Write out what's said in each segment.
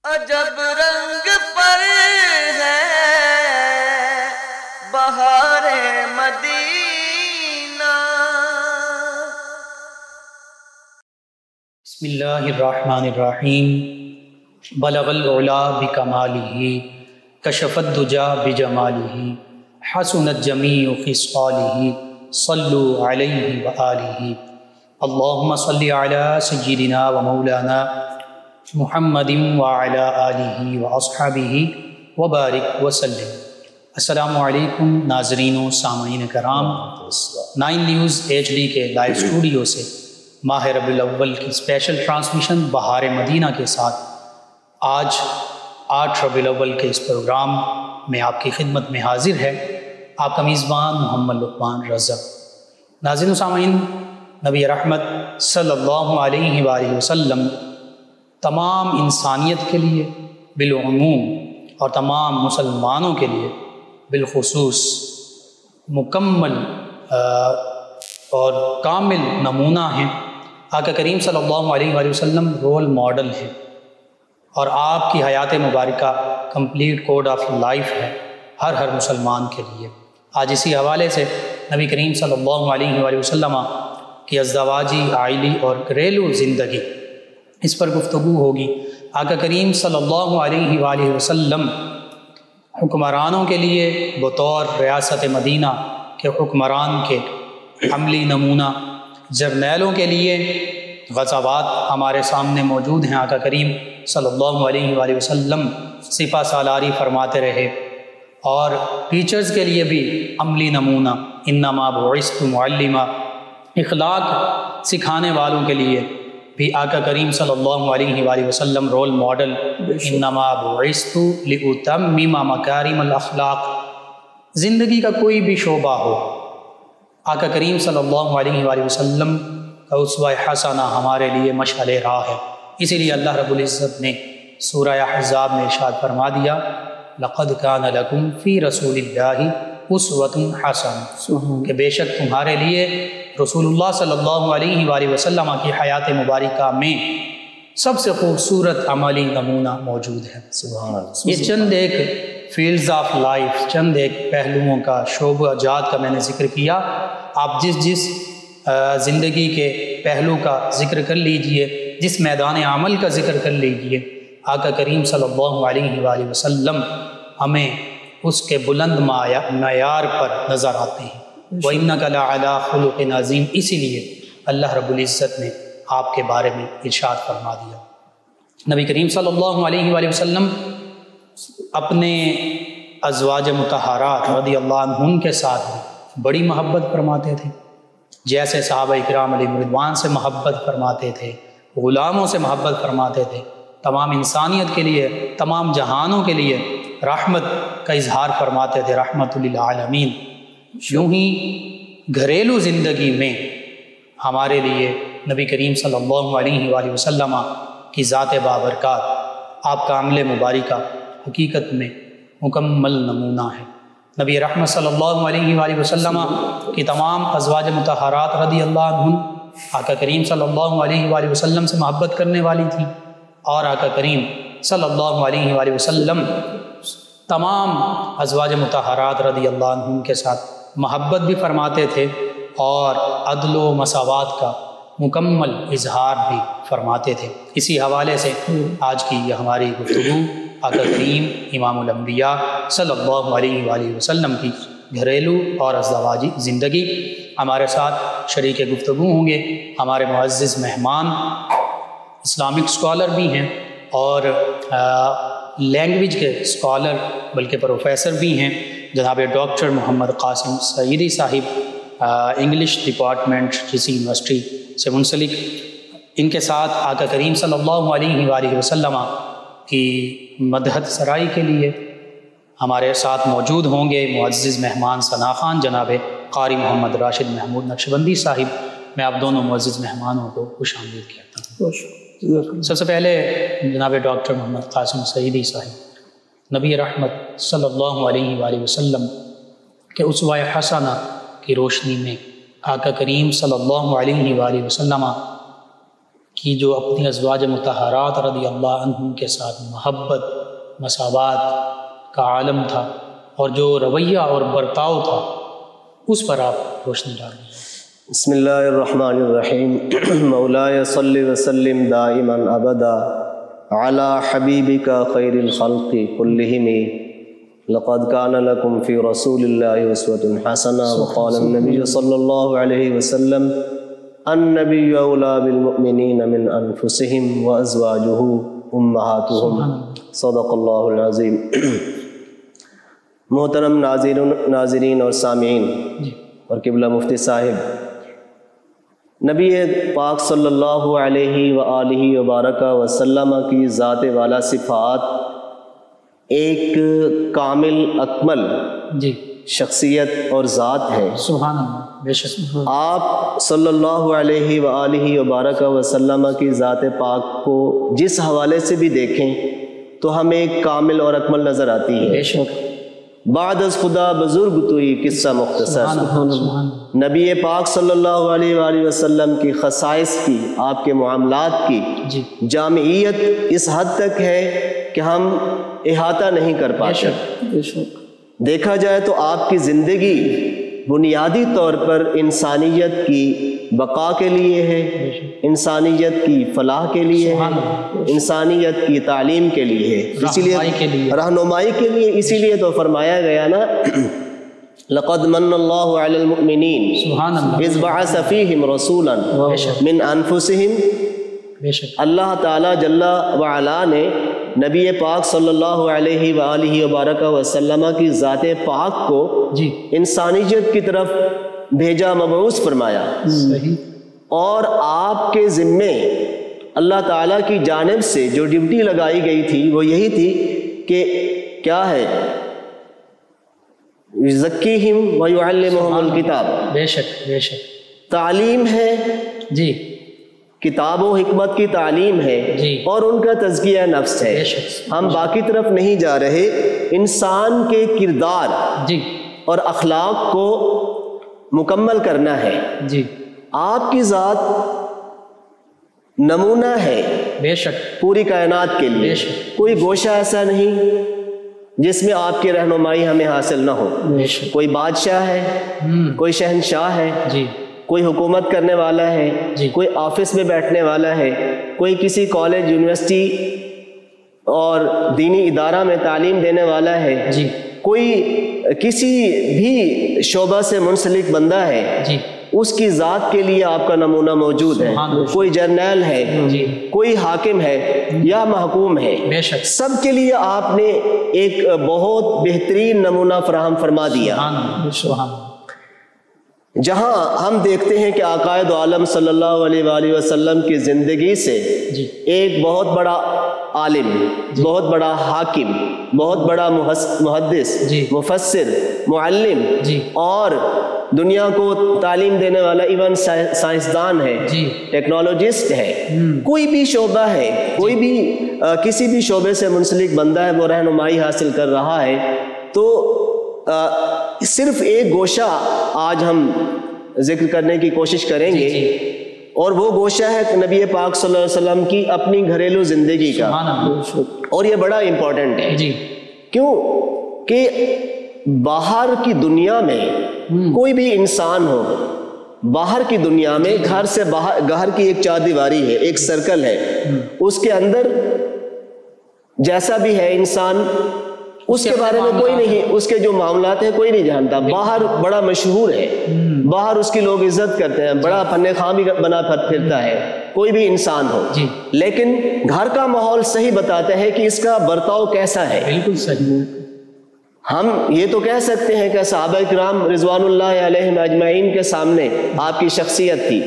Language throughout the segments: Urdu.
عجب رنگ پر ہے بہار مدینہ۔ بسم اللہ الرحمن الرحیم۔ بلغ العلا بکمالہ، کشف الدجا بجمالہ، حسنت جمیع خصالہ، صلوا علیہ وآلہ۔ اللہم صلی علی سیدنا و مولانا محمد وعلی آلہ واصحابہ وبارک وسلم۔ السلام علیکم ناظرین و سامعین کرام، 9 نیوز HD کے لائیو اسٹوڈیو سے ماہ ربیع الاول کی اسپیشل ٹرانسمیشن بہار مدینہ کے ساتھ آج 8 ربیع الاول کے اس پروگرام میں آپ کی خدمت میں حاضر ہے آپ کا میزبان محمد لقمان رضا۔ ناظرین و سامعین، نبی رحمت صلی اللہ علیہ وآلہ وسلم تمام انسانیت کے لیے بالعموم اور تمام مسلمانوں کے لیے بالخصوص مکمل اور کامل نمونہ ہیں۔ آقا کریم صلی اللہ علیہ وآلہ وسلم رول ماڈل ہیں اور آپ کی حیات مبارکہ کمپلیٹ کوڈ آف لائف ہے ہر مسلمان کے لیے۔ آج اسی حوالے سے نبی کریم صلی اللہ علیہ وآلہ وسلم کی ازدواجی، عائلی اور گھریلو زندگی، اس پر گفتگو ہوگی۔ آقا کریم صلی اللہ علیہ وآلہ وسلم حکمرانوں کے لیے بطور ریاست مدینہ کے حکمران کے عملی نمونہ، جرنیلوں کے لیے غزوات ہمارے سامنے موجود ہیں۔ آقا کریم صلی اللہ علیہ وآلہ وسلم سپہ سالاری فرماتے رہے، اور ٹیچرز کے لیے بھی عملی نمونہ، انما بعثت معلما، اخلاق سکھانے والوں کے لیے بھی آقا کریم صلی اللہ علیہ وآلہ وسلم رول ماڈل، انما بعثت لأتمم مکارم الاخلاق۔ زندگی کا کوئی بھی شعبہ ہو، آقا کریم صلی اللہ علیہ وآلہ وسلم کا اسوہ حسنہ ہمارے لیے مشعل راہ ہے۔ اسی لیے اللہ رب العزت نے سورہ احزاب میں ارشاد فرما دیا، لقد کان لکم فی رسول اللہ اسوۃ حسنہ، کہ بے شک تمہارے لیے رسول اللہ صلی اللہ علیہ وآلہ وسلم کی حیات مبارکہ میں سب سے خوبصورت عملی نمونہ موجود ہے۔ یہ چند ایک فیلڈز آف لائف، چند ایک پہلوؤں کا، شعبہ جات کا میں نے ذکر کیا۔ آپ جس زندگی کے پہلو کا ذکر کر لیجئے، جس میدان عمل کا ذکر کر لیجئے، آقا کریم صلی اللہ علیہ وآلہ وسلم ہمیں اس کے بلند معیار پر نظر آتے ہیں۔ وَإِنَّكَ لَعَلَىٰ خُلُقٍ عَظِيمٍ، اسی لیے اللہ رب العزت نے آپ کے بارے میں ارشاد فرما دیا۔ نبی کریم صلی اللہ علیہ وآلہ وسلم اپنے ازواج مطہرات رضی اللہ عنہن کے ساتھ بڑی محبت فرماتے تھے، جیسے صحابہ اکرام علیہم رضوان سے محبت فرماتے تھے، غلاموں سے محبت فرماتے تھے، تمام انسانیت کے لیے، تمام جہانوں کے لیے رحمت کا اظہار فرماتے تھے، رحمت للعالمین۔ یوں ہی گھریلو زندگی میں ہمارے لیے نبی کریم صلی اللہ علیہ وآلہ وسلم کی ذات بابرکات، آپ کا عمل مبارکہ حقیقت میں مکمل نمونہ ہے۔ نبی رحمت صلی اللہ علیہ وآلہ وسلم کی تمام ازواج مطہرات رضی اللہ عنہن آقا کریم صلی اللہ علیہ وآلہ وسلم سے محبت کرنے والی تھیں، اور آقا کریم صلی اللہ علیہ وآلہ وسلم تمام ازواج مطہرات رضی اللہ عنہن کے ساتھ محبت بھی فرماتے تھے، اور عدل و مساوات کا مکمل اظہار بھی فرماتے تھے۔ اسی حوالے سے آج کی یہ ہماری گفتگو آقا کریم امام الانبیاء صلی اللہ علیہ وآلہ وسلم کی گھریلو اور ازدواجی زندگی۔ ہمارے ساتھ شریک گفتگو ہوں گے ہمارے معزز مہمان، اسلامک اسکالر بھی ہیں اور لینگویج کے اسکالر بلکہ پروفیسر بھی ہیں، جناب ڈاکٹر محمد قاسم سعیدی صاحب، انگلش ڈپارٹمنٹ جسی یونیورسٹی سے منسلک۔ ان کے ساتھ آقا کریم صلی اللہ علیہ وآلہ وسلم کی مدحت سرائی کے لیے ہمارے ساتھ موجود ہوں گے معزز مہمان ثنا خان جناب قاری محمد راشد محمود نقشبندی صاحب۔ میں آپ دونوں معزز مہمانوں کو خوش آمدید کہتا ہوں۔ سب سے پہلے جناب ڈاکٹر محمد قاسم سعیدی صاحب، نبی رحمت صلی اللہ علیہ وآلہ وسلم کے اسوہ حسنہ کی روشنی میں آقا کریم صلی اللہ علیہ وآلہ وسلم کی جو اپنی ازواج مطہرات رضی اللہ عنہم کے ساتھ محبت، مساوات کا عالم تھا، اور جو رویہ اور برتاؤ تھا، اس پر آپ روشنی ڈال دیں۔ بسم اللہ الرحمن الرحیم۔ مولاي صل وسلم دائما ابدا علی حبیبک خیر الخلق کلہم لقد کان لکم فی رسول اللہ اسوۃ حسنہ وقال النبی صلی اللہ علیہ وسلم النبی اولی بالمؤمنین من انفسہم وازواجہ امہاتہم صدق اللہ العظیم۔ محترم ناظرین اور سامعین اور قبلہ مفتی صاحب، نبی پاک صلی اللہ علیہ وآلہ وبارک وسلم کی ذات والا صفات ایک کامل اکمل شخصیت اور ذات ہے۔ سبحان اللہ، بے شک آپ صلی اللہ علیہ وآلہ وبارک وسلم کی ذات پاک کو جس حوالے سے بھی دیکھیں تو ہمیں ایک کامل اور اکمل نظر آتی ہے۔ بے شک بعد از خدا بزرگ توئی قصہ مختصر۔ نبی پاک صلی اللہ علیہ وآلہ وسلم کی خصائص کی، آپ کے معاملات کی جامعیت اس حد تک ہے کہ ہم احاطہ نہیں کر پاتے۔ دیکھا جائے تو آپ کی زندگی بنیادی طور پر انسانیت کی بقا کے لیے ہے، انسانیت کی فلاح کے لیے ہے، انسانیت کی تعلیم کے لیے ہے، اسی لیے رہنمائی کے لیے، اسی لیے تو فرمایا گیا نا لقد من اللہ علی المؤمنین اذ بعث فیہم رسولا من انفسہم۔ اللہ تعالیٰ جل وعلا نے نبی پاک صلی اللہ علیہ وآلہ وبارک وسلم کی ذات پاک کو انسانیت کی طرف بھیجا، مبعوث فرمایا، اور آپ کے ذمے اللہ تعالیٰ کی جانب سے جو ڈیوٹی لگائی گئی تھی وہ یہی تھی کہ کیا ہے، یزکیہم ویعلمہم الکتاب، بے شک بے شک تعلیم ہے، کتاب و حکمت کی تعلیم ہے، اور ان کا تزکیہ نفس ہے۔ ہم باقی طرف نہیں جا رہے، انسان کے کردار اور اخلاق کو مکمل کرنا ہے۔ آپ کی ذات نمونہ ہے بے شک پوری کائنات کے لیے، کوئی گوشہ ایسا نہیں جس میں آپ کی رہنمائی ہمیں حاصل نہ ہو۔ کوئی بادشاہ ہے، کوئی شہنشاہ ہے، کوئی حکومت کرنے والا ہے، کوئی آفس میں بیٹھنے والا ہے، کوئی کسی کالج، یونیورسٹی اور دینی ادارہ میں تعلیم دینے والا ہے، کوئی کسی بھی شعبہ سے منسلک بندہ ہے، اس کی ذات کے لیے آپ کا نمونہ موجود ہے۔ کوئی جرنیل ہے، کوئی حاکم ہے یا محکوم ہے، سب کے لیے آپ نے ایک بہت بہترین نمونہ فراہم فرما دیا۔ جہاں ہم دیکھتے ہیں کہ عقائد عالم صلی اللہ علیہ وآلہ وسلم کی زندگی سے ایک بہت بڑا عالم، بہت بڑا حاکم، بہت بڑا محدث، مفسر، معلم، اور دنیا کو تعلیم دینے والا ایون سائنسدان ہے، ٹیکنالوجسٹ ہے، کوئی بھی شعبہ ہے، کوئی بھی کسی بھی شعبے سے منسلک بندہ ہے، وہ رہنمائی حاصل کر رہا ہے۔ تو صرف ایک گوشہ آج ہم ذکر کرنے کی کوشش کریں گے، اور وہ گوشہ ہے نبی پاک صلی اللہ علیہ وسلم کی اپنی گھریلو زندگی کا، اور یہ بڑا امپورٹنٹ ہے۔ کیوں کہ باہر کی دنیا میں کوئی بھی انسان ہو، باہر کی دنیا میں گھر سے باہر، گھر کی ایک چار دیواری ہے، ایک سرکل ہے، اس کے اندر جیسا بھی ہے انسان، اس کے بارے میں کوئی نہیں، اس کے جو معاملات ہیں کوئی نہیں جانتا۔ باہر بڑا مشہور ہے، باہر اس کی لوگ عزت کرتے ہیں، بڑا فن خواہ بھی بنا پھرتا ہے، کوئی بھی انسان ہو، لیکن گھر کا ماحول صحیح بتاتا ہے کہ اس کا برتاؤ کیسا ہے۔ بالکل صحیح۔ ہم یہ تو کہہ سکتے ہیں کہ صحابہ کرام رضوان اللہ علیہم اجمعین کے سامنے آپ کی شخصیت تھی،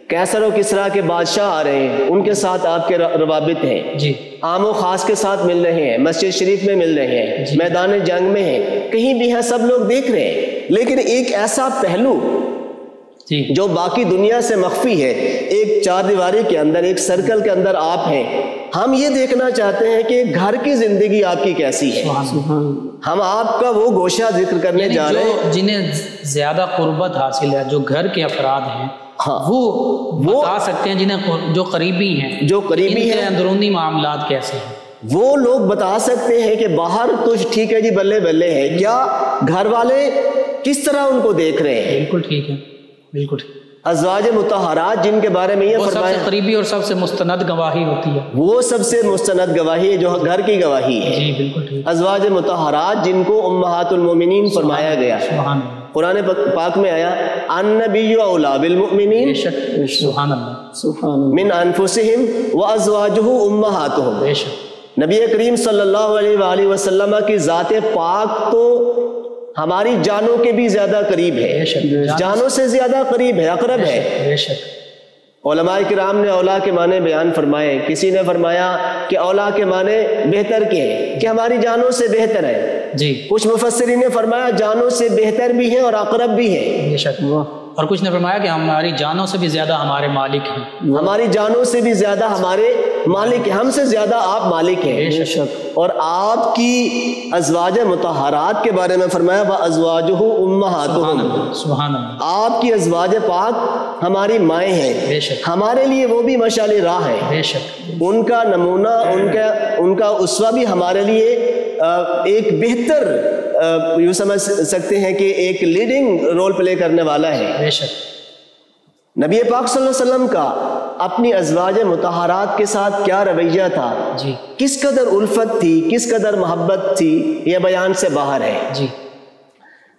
کیسر و کسریٰ کے بادشاہ آ رہے ہیں، ان کے ساتھ آپ کے روابط ہیں، عام و خاص کے ساتھ مل رہے ہیں، مسجد شریف میں مل رہے ہیں، میدان جنگ میں ہیں، کہیں بھی ہیں، سب لوگ دیکھ رہے ہیں، لیکن ایک ایسا پہلو جو باقی دنیا سے مخفی ہے، ایک چار دیواری کے اندر، ایک سرکل کے اندر آپ ہیں، ہم یہ دیکھنا چاہتے ہیں کہ گھر کی زندگی آپ کی کیسی ہے۔ ہم آپ کا وہ گوشہ ذکر کرنے جا رہے ہیں جنہیں زیادہ قربت حاصل ہے، جو گھر کے افراد ہیں، وہ بتا سکتے ہیں جنہیں جو قریبی ہیں، جو قریبی ہیں، اندرونی معاملات کیسے ہیں، وہ لوگ بتا سکتے ہیں کہ باہر تو ٹھیک ہے جی بلے بلے ہے، کیا گھر والے کس طرح ان کو دیکھ رہے ہیں۔ بالکل ٹھیک ہے، بالکل ٹھیک۔ ازواج مطہرات جن کے بارے میں یہ فرمایا، سب سے قریبی اور سب سے مستند گواہی ہوتی ہے، وہ سب سے مستند گواہی ہے جو گھر کی گواہی ہے۔ جی بالکل ٹھیک۔ ازواج مطہرات جن کو امہات المومنین فرمایا گیا ہے، سبحان اللہ، قرآن پاک میں آیا النبی اولی بالمؤمنین بے شک، سبحان اللہ، من انفسہم وازواجہ امہاتہم۔ بے شک، نبی کریم صلی اللہ علیہ وآلہ وسلم کی ذات پاک تو ہماری جانوں کے بھی زیادہ قریب ہے، بے شک، جانوں سے زیادہ قریب ہے، اقرب ہے۔ بے شک، علماء کرام نے اولا کے معنی بیان فرمائے، کسی نے فرمایا کہ اولا کے معنی بہتر کے ہیں، کہ ہماری جانوں سے بہتر ہے۔ جی، کچھ مفسرین نے فرمایا جانوں سے بہتر بھی ہیں اور اقرب بھی ہیں، بے شک، اور کچھ نے فرمایا کہ ہماری جانوں سے بھی زیادہ ہمارے مالک ہیں، ہماری جانوں سے بھی زیادہ ہمارے مالک ہیں، ہم سے زیادہ آپ مالک ہیں۔ بے شک، اور آپ کی ازواج مطہرات کے بارے میں فرمایا وازواجہ امہاتہم، سبحان اللہ، آپ کی ازواج پاک ہماری مائیں ہیں، بے شک، ہمارے لیے وہ بھی مشعل راہ ہے، بے شک، ان کا نمونہ، ان کا اسوہ بھی ہمارے لیے ایک بہتر یوں سمجھ سکتے ہیں کہ ایک لیڈنگ رول پلے کرنے والا ہے۔ بے شک، نبی پاک صلی اللہ علیہ وسلم کا اپنی ازواج مطہرات کے ساتھ کیا رویہ تھا، جی، کس قدر الفت تھی، کس قدر محبت تھی، یہ بیان سے باہر ہے۔ جی،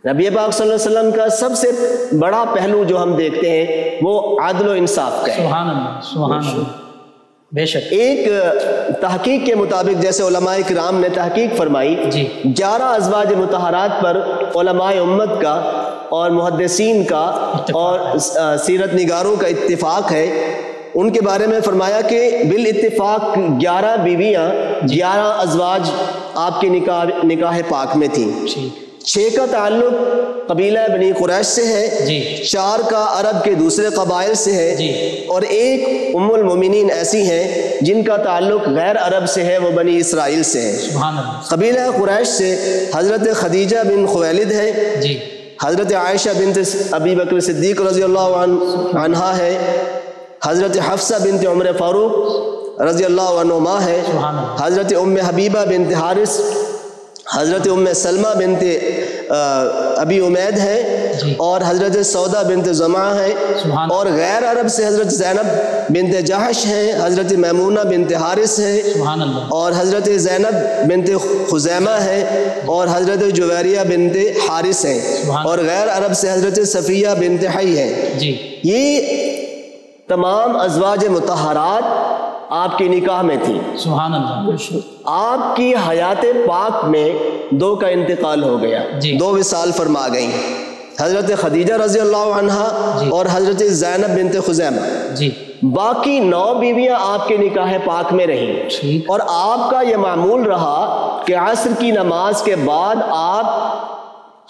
نبی پاک صلی اللہ علیہ وسلم کا سب سے بڑا پہلو جو ہم دیکھتے ہیں وہ عدل و انصاف کا ہے۔ سبحان اللہ، سبحان اللہ، بے شک، ایک تحقیق کے مطابق جیسے علماء کرام نے تحقیق فرمائی، جی، 11 ازواج مطہرات پر علماء امت کا اور محدثین کا اور سیرت نگاروں کا اتفاق ہے۔ ان کے بارے میں فرمایا کہ بالاتفاق 11 بیویاں، 11 ازواج آپ کے نکاح پاک میں تھیں۔ 6 کا تعلق قبیلہ بنی قریش سے ہے، جی، 4 کا عرب کے دوسرے قبائل سے ہے، جی، اور 1 ام المومنین ایسی ہیں جن کا تعلق غیر عرب سے ہے، وہ بنی اسرائیل سے ہے۔ سبحان اللہ، قبیلہ قریش سے حضرت خدیجہ بن خویلد ہے، جی، حضرت عائشہ بنت ابی بکر صدیق رضی اللہ عنہا ہے، حضرت حفصہ بنت عمر فاروق رضی اللہ عنہما ہے، سبحان اللہ، حضرت ام حبیبہ بنت حارث، حضرت ام سلمہ بنت ابی امید ہے، جی، اور حضرت سودا بنت زمعہ ہے، سبحان اور غیر عرب سے حضرت زینب بنت جہش ہے، حضرت میمونہ بنت حارث ہے، سبحان اللہ، اور حضرت زینب بنت خزیمہ ہے، اور حضرت جویریہ بنت حارث ہے، سبحان اور غیر عرب سے حضرت صفیہ بنت حی ہے۔ جی، یہ تمام ازواج مطہرات آپ کے نکاح میں تھی۔ سبحان اللہ، آپ کی حیات پاک میں 2 کا انتقال ہو گیا، جی، 2 وصال فرما گئیں، حضرت خدیجہ رضی اللہ عنہا جی، اور حضرت زینب بنت خزیمہ۔ جی، باقی 9 بیویاں آپ کے نکاح پاک میں رہیں، ٹھیک، اور آپ کا یہ معمول رہا کہ عصر کی نماز کے بعد آپ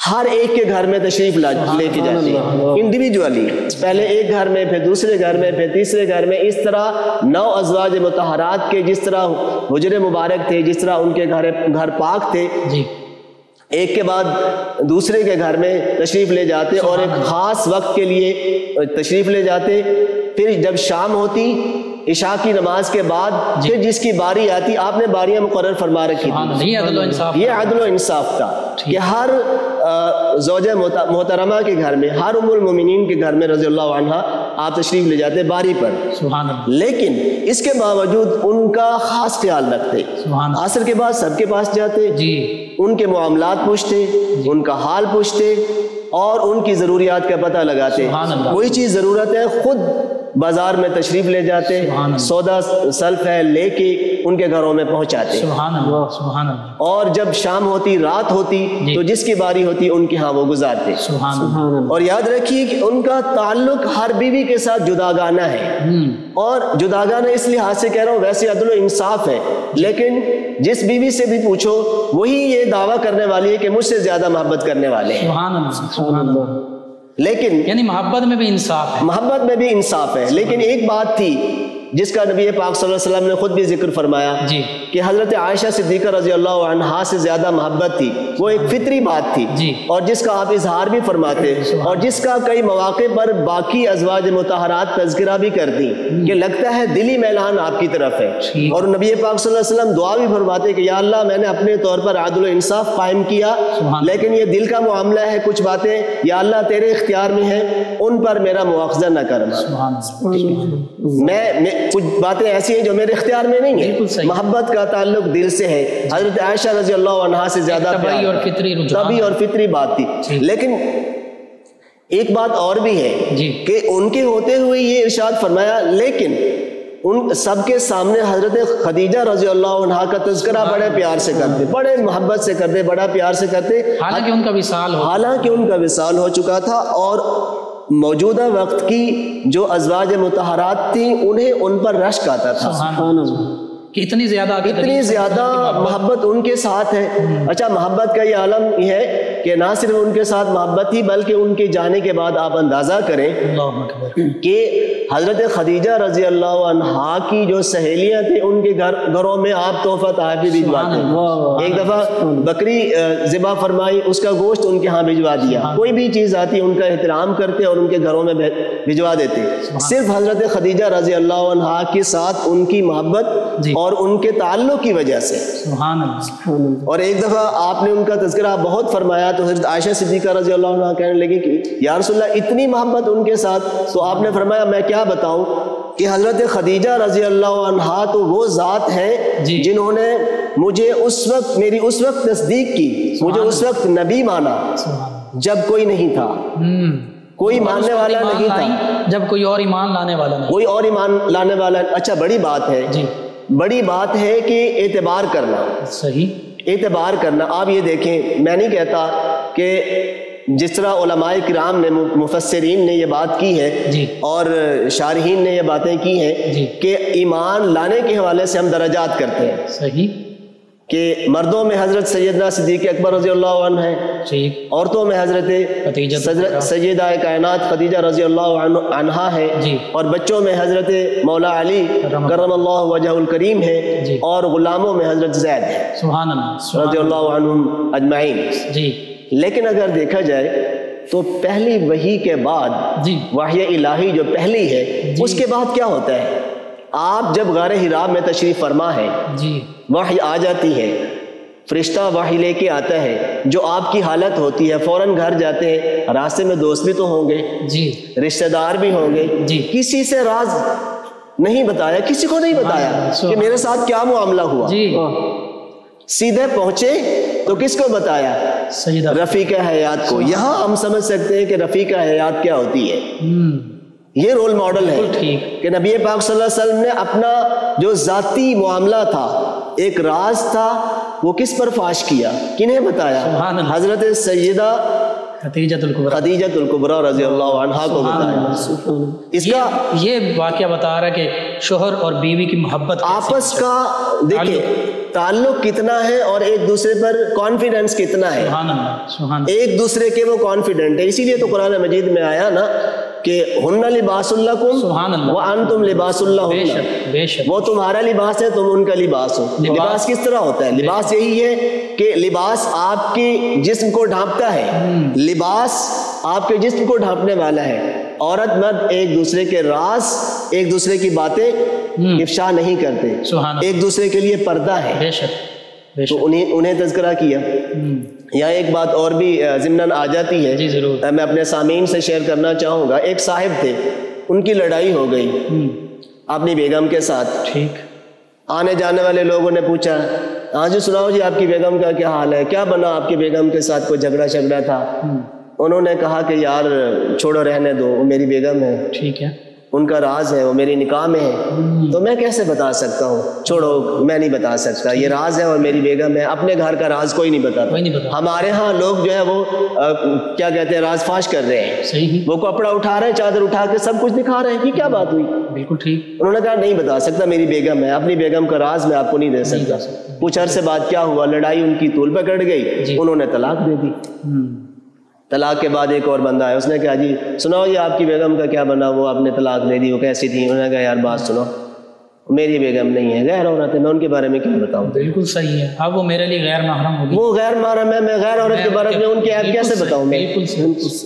ہر ایک کے گھر میں تشریف لے کے جاتے ہیں انڈیویجولی، پہلے ایک گھر میں، پھر دوسرے گھر میں، پھر تیسرے گھر میں، اس طرح 9 ازواج مطہرات کے جس طرح حجر مبارک تھے، جس طرح ان کے گھر پاک تھے، جی، ایک کے بعد دوسرے کے گھر میں تشریف لے جاتے اور ایک خاص وقت کے لیے تشریف لے جاتے۔ پھر جب شام ہوتی عشاء کی نماز کے بعد پھر جس کی باری آتی، آپ نے باریاں مقرر فرما رکھی تھی، یہ عدل و انصاف، یہ عدل و انصاف تھا کہ ہر زوجہ محترمہ کے گھر میں، ہر ام المومنین کے گھر میں رضی اللہ عنہا آپ تشریف لے جاتے باری پر، سبحان اللہ، لیکن اس کے باوجود ان کا خاص خیال رکھتے۔ سبحان اللہ، عصر کے بعد سب کے پاس جاتے، جی، ان کے معاملات پوچھتے، ان کا حال پوچھتے اور ان کی ضروریات کا پتہ لگاتے۔ سبحان اللہ، کوئی چیز ضرورت ہے خود بازار میں تشریف لے جاتے، سبحان اللہ، سودا سلف ہے لے کے ان کے گھروں میں پہنچاتے، سبحان اللہ، سبحان اللہ، اور جب شام ہوتی، رات ہوتی جی، تو جس کی باری ہوتی ان کے ہاں وہ گزارتے۔ سبحان اللہ، اور یاد رکھیے کہ ان کا تعلق ہر بیوی کے ساتھ جداگانہ ہے، اور جداگانہ اس لحاظ سے کہہ رہا ہوں، ویسے عدل و انصاف ہے، لیکن جس بیوی سے بھی پوچھو وہی یہ دعویٰ کرنے والی ہے کہ مجھ سے زیادہ محبت کرنے والے ہیں، سبحان اللہ، سبحان اللہ، لیکن یعنی محبت میں بھی انصاف ہے، محبت میں بھی انصاف ہے۔ لیکن ایک بات تھی، جس کا نبی پاک صلی اللہ علیہ وسلم نے خود بھی ذکر فرمایا جی کہ حضرت عائشہ صدیقہ رضی اللہ عنہا سے زیادہ محبت تھی، وہ ایک فطری بات تھی جی، اور جس کا آپ اظہار بھی فرماتے اور جس کا کئی مواقع پر باقی ازواج مطہرات تذکرہ بھی کرتی کہ لگتا ہے دلی میلان آپ کی طرف ہے، اور نبی پاک صلی اللہ علیہ وسلم دعا بھی فرماتے کہ یا اللہ میں نے اپنے طور پر عدل و انصاف قائم کیا، لیکن یہ دل کا معاملہ ہے، کچھ باتیں یا اللہ تیرے اختیار میں ہیں، ان پر میرا مواخذہ نہ کرنا، میں کچھ باتیں ایسی ہیں جو میرے اختیار میں نہیں ہیں، محبت کا تعلق دل سے ہے، حضرت عائشہ رضی اللہ عنہا سے زیادہ طبعی اور فطری رجحان، طبعی اور فطری بات تھی۔ لیکن ایک بات اور بھی ہے کہ ان کے ہوتے ہوئے یہ ارشاد فرمایا لیکن ان سب کے سامنے حضرت خدیجہ رضی اللہ عنہا کا تذکرہ بڑے پیار سے کرتے، بڑے محبت سے کرتے، بڑا پیار سے کرتے، حالانکہ ان کا وصال ہو چکا تھا، اور موجودہ وقت کی جو ازواج مطہرات تھیں انہیں ان پر رشک آتا تھا، کہ اتنی زیادہ محبت ان کے ساتھ ہے۔ اچھا، محبت کا یہ عالم یہ ہے کہ نہ صرف ان کے ساتھ محبت تھی بلکہ ان کے جانے کے بعد آپ اندازہ کریں کہ حضرت خدیجہ رضی اللہ عنہا کی جو سہیلیاں تھیں ان کے گھروں میں آپ تحفہ تحائف بھجواتے ہیں، ایک دفعہ بکری ذبح فرمائی، اس کا گوشت ان کے ہاں بھجوا دیا، کوئی بھی چیز آتی ان کا احترام کرتے اور ان کے گھروں میں بھجوا دیتے۔ صرف حضرت خدیجہ رضی اللہ عنہا کے ساتھ ان کی محبت اور ان کے تعلق کی وجہ سے، اور ایک دفعہ آپ نے ان کا تذکرہ بہت فرمایا تو حضرت عائشہ صدیقہ رضی اللہ عنہا کہنے لگی کہ یا رسول اللہ اتنی محبت ان کے ساتھ، تو آپ نے فرمایا میں کیا بتاؤں کہ حضرت خدیجہ رضی اللہ عنہا تو وہ ذات ہیں جنہوں نے مجھے میری اس وقت تصدیق کی، مجھے اس وقت نبی مانا جب کوئی نہیں تھا، کوئی ماننے والا نہیں تھا، جب کوئی اور ایمان لانے والا نہیں، کوئی اور ایمان لانے والا۔ اچھا، بڑی بات ہے، بڑی بات ہے کہ اعتبار کرنا، صحیح اعتبار کرنا۔ آپ یہ دیکھیں، میں نہیں کہتا کہ جس طرح علماء کرام نے، مفسرین نے یہ بات کی ہے اور شارحین نے یہ باتیں کی ہیں کہ ایمان لانے کے حوالے سے ہم درجات کرتے ہیں، صحیح کہ مردوں میں حضرت سیدنا صدیق اکبر رضی اللہ عنہ ہیں، عورتوں میں حضرت سیدہ کائنات خدیجہ رضی اللہ عنہا ہے، اور بچوں میں حضرت مولا علی کرم اللہ وجہ الکریم ہے، اور غلاموں میں حضرت زید ہے رضی اللہ عنہم اجمعین۔ لیکن اگر دیکھا جائے تو پہلی وحی کے بعد، وحی الہی جو پہلی ہے، اس کے بعد کیا ہوتا ہے؟ آپ جب غار حرا میں تشریف فرما ہے، وحی آ جاتی ہے، فرشتہ وحی لے کے آتا ہے، جو آپ کی حالت ہوتی ہے فوراً گھر جاتے ہیں، راستے میں دوست بھی تو ہوں گے، رشتہ دار بھی ہوں گے، کسی سے راز نہیں بتایا، کسی کو نہیں بتایا کہ میرے ساتھ کیا معاملہ ہوا، سیدھے پہنچے تو کس کو بتایا؟ رفیق حیات کو۔ یہاں ہم سمجھ سکتے ہیں کہ رفیق حیات کیا ہوتی ہے، یہ رول ماڈل ہے کہ نبی پاک صلی اللہ علیہ وسلم نے اپنا جو ذاتی معاملہ تھا، ایک راز تھا، وہ کس پر فاش کیا، کنہیں بتایا؟ حضرت سیدہ خدیجہ الکبریٰ رضی اللہ عنہا کو بتایا۔ اس کا یہ واقعہ بتا رہا ہے کہ شوہر اور بیوی کی محبت آپس کا دیکھیں تعلق کتنا ہے اور ایک دوسرے پر کانفیڈنس کتنا ہے، ایک دوسرے کے وہ کانفیڈنٹ ہے۔ اسی لیے تو قرآن مجید میں آیا نا کہ ہن لباس لکم وانتم لباس لہن، وہ تمہارا لباس ہے، تم ان کا لباس ہو۔ لباس کس طرح ہوتا ہے؟ لباس یہی ہے کہ لباس آپ کے جسم کو ڈھانپتا ہے، لباس آپ کے جسم کو ڈھانپنے والا ہے۔ عورت مرد ایک دوسرے کے راز، ایک دوسرے کی باتیں افشا نہیں کرتے، ایک دوسرے کے لیے پردہ ہے، تو انہیں تذکرہ کیا۔ یہاں ایک بات اور بھی ضمناً آ جاتی ہے، میں اپنے سامعین سے شیئر کرنا چاہوں گا۔ ایک صاحب تھے، ان کی لڑائی ہو گئی اپنی بیگم کے ساتھ، آنے جانے والے لوگوں نے پوچھا ہاں جی سناؤ جی آپ کی بیگم کا کیا حال ہے، کیا بنا آپ کی بیگم کے ساتھ، کوئی جھگڑا شگڑا تھا؟ انہوں نے کہا کہ یار چھوڑو رہنے دو، وہ میری بیگم ہے، ٹھیک ہے، ان کا راز ہے، وہ میری نکاح میں ہے، تو میں کیسے بتا سکتا ہوں، چھوڑو میں نہیں بتا سکتا، یہ راز ہے اور میری بیگم ہے۔ اپنے گھر کا راز کوئی نہیں بتاتا۔ ہمارے ہاں لوگ جو ہے وہ کیا کہتے ہیں، راز فاش کر رہے ہیں، وہ کپڑا اٹھا رہے ہیں، چادر اٹھا کے سب کچھ دکھا رہے ہیں، یہ کیا بات ہوئی؟ بالکل ٹھیک۔ انہوں نے کہا نہیں بتا سکتا، میری بیگم ہے، اپنی بیگم کا راز میں آپ کو نہیں دے سکتا۔ کچھ عرصے بعد کیا ہوا، لڑائی ان کی طول پکڑ گئی، انہوں نے طلاق دے دی۔ طلاق کے بعد ایک اور بندہ آیا، اس نے کہا جی سناؤ یہ آپ کی بیگم کا کیا بنا، وہ آپ نے طلاق دے دی، وہ کیسی تھی؟ انہوں نے کہا یار بات سنو، میری بیگم نہیں ہے، غیر عورت ہے، میں ان کے بارے میں کیا بتاؤں؟ بالکل صحیح ہے، اب وہ میرے لیے غیر محرم ہوگی، وہ غیر محرم ہے، میں غیر عورت کے بارے میں ان کی عیب کیسے بتاؤں؟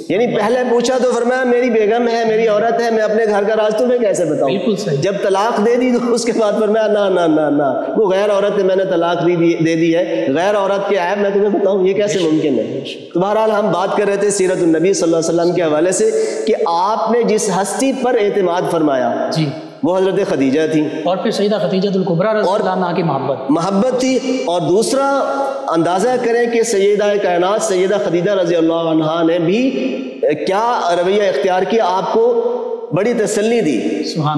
یعنی پہلے پوچھا تو فرمایا میری بیگم ہے، میری عورت ہے، میں اپنے گھر کا راز تمہیں کیسے بتاؤں؟ بالکل صحیح۔ جب طلاق دے دی تو اس کے بعد فرمایا نا نا نا نا وہ غیر عورت ہے، میں نے طلاق دے دی ہے، غیر عورت کے عیب میں تمہیں بتاؤں، یہ کیسے ممکن ہے؟ تو بہرحال ہم بات کر رہے تھے سیرت النبی صلی اللہ علیہ وسلم کے حوالے سے کہ آپ نے جس ہستی پر اعتماد فرمایا جی وہ حضرت خدیجہ تھی، اور پھر سیدہ خدیجہ الکبریٰ رضی اللہ عنہا کی محبت تھی۔ اور دوسرا اندازہ کریں کہ سیدہ کائنات سیدہ خدیجہ رضی اللہ عنہا نے بھی کیا رویہ اختیار کیا، آپ کو بڑی تسلی دی،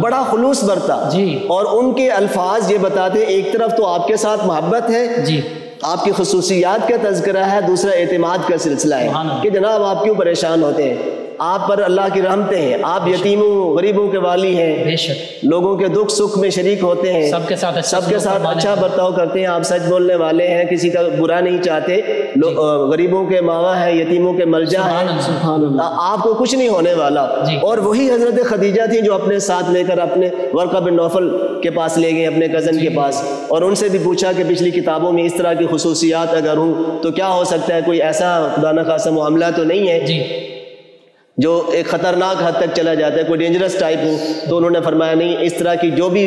بڑا خلوص برتا جی، اور ان کے الفاظ یہ بتاتے ایک طرف تو آپ کے ساتھ محبت ہے جی، آپ کی خصوصیات کا تذکرہ ہے، دوسرا اعتماد کا سلسلہ ہے کہ جناب آپ کیوں پریشان ہوتے ہیں، آپ پر اللہ کی رحمتیں ہیں، آپ یتیموں غریبوں کے والی ہیں، بے شک لوگوں کے دکھ سکھ میں شریک ہوتے ہیں، سب کے ساتھ اچھا برتاؤ کرتے ہیں، آپ سچ بولنے والے ہیں، کسی کا برا نہیں چاہتے، غریبوں کے ماوا ہیں، یتیموں کے ملجا ہیں، آپ کو کچھ نہیں ہونے والا۔ اور وہی حضرت خدیجہ تھی جو اپنے ساتھ لے کر اپنے ورقہ بن نوفل کے پاس لے گئے، اپنے کزن کے پاس، اور ان سے بھی پوچھا کہ پچھلی کتابوں میں اس طرح کی خصوصیات اگر ہوں تو کیا ہو سکتا ہے، کوئی ایسا خدا نخواستہ معاملہ تو نہیں ہے جو ایک خطرناک حد تک چلا جاتا ہے، کوئی ڈینجرس ٹائپ ہو؟ تو انہوں نے فرمایا نہیں، اس طرح کی جو بھی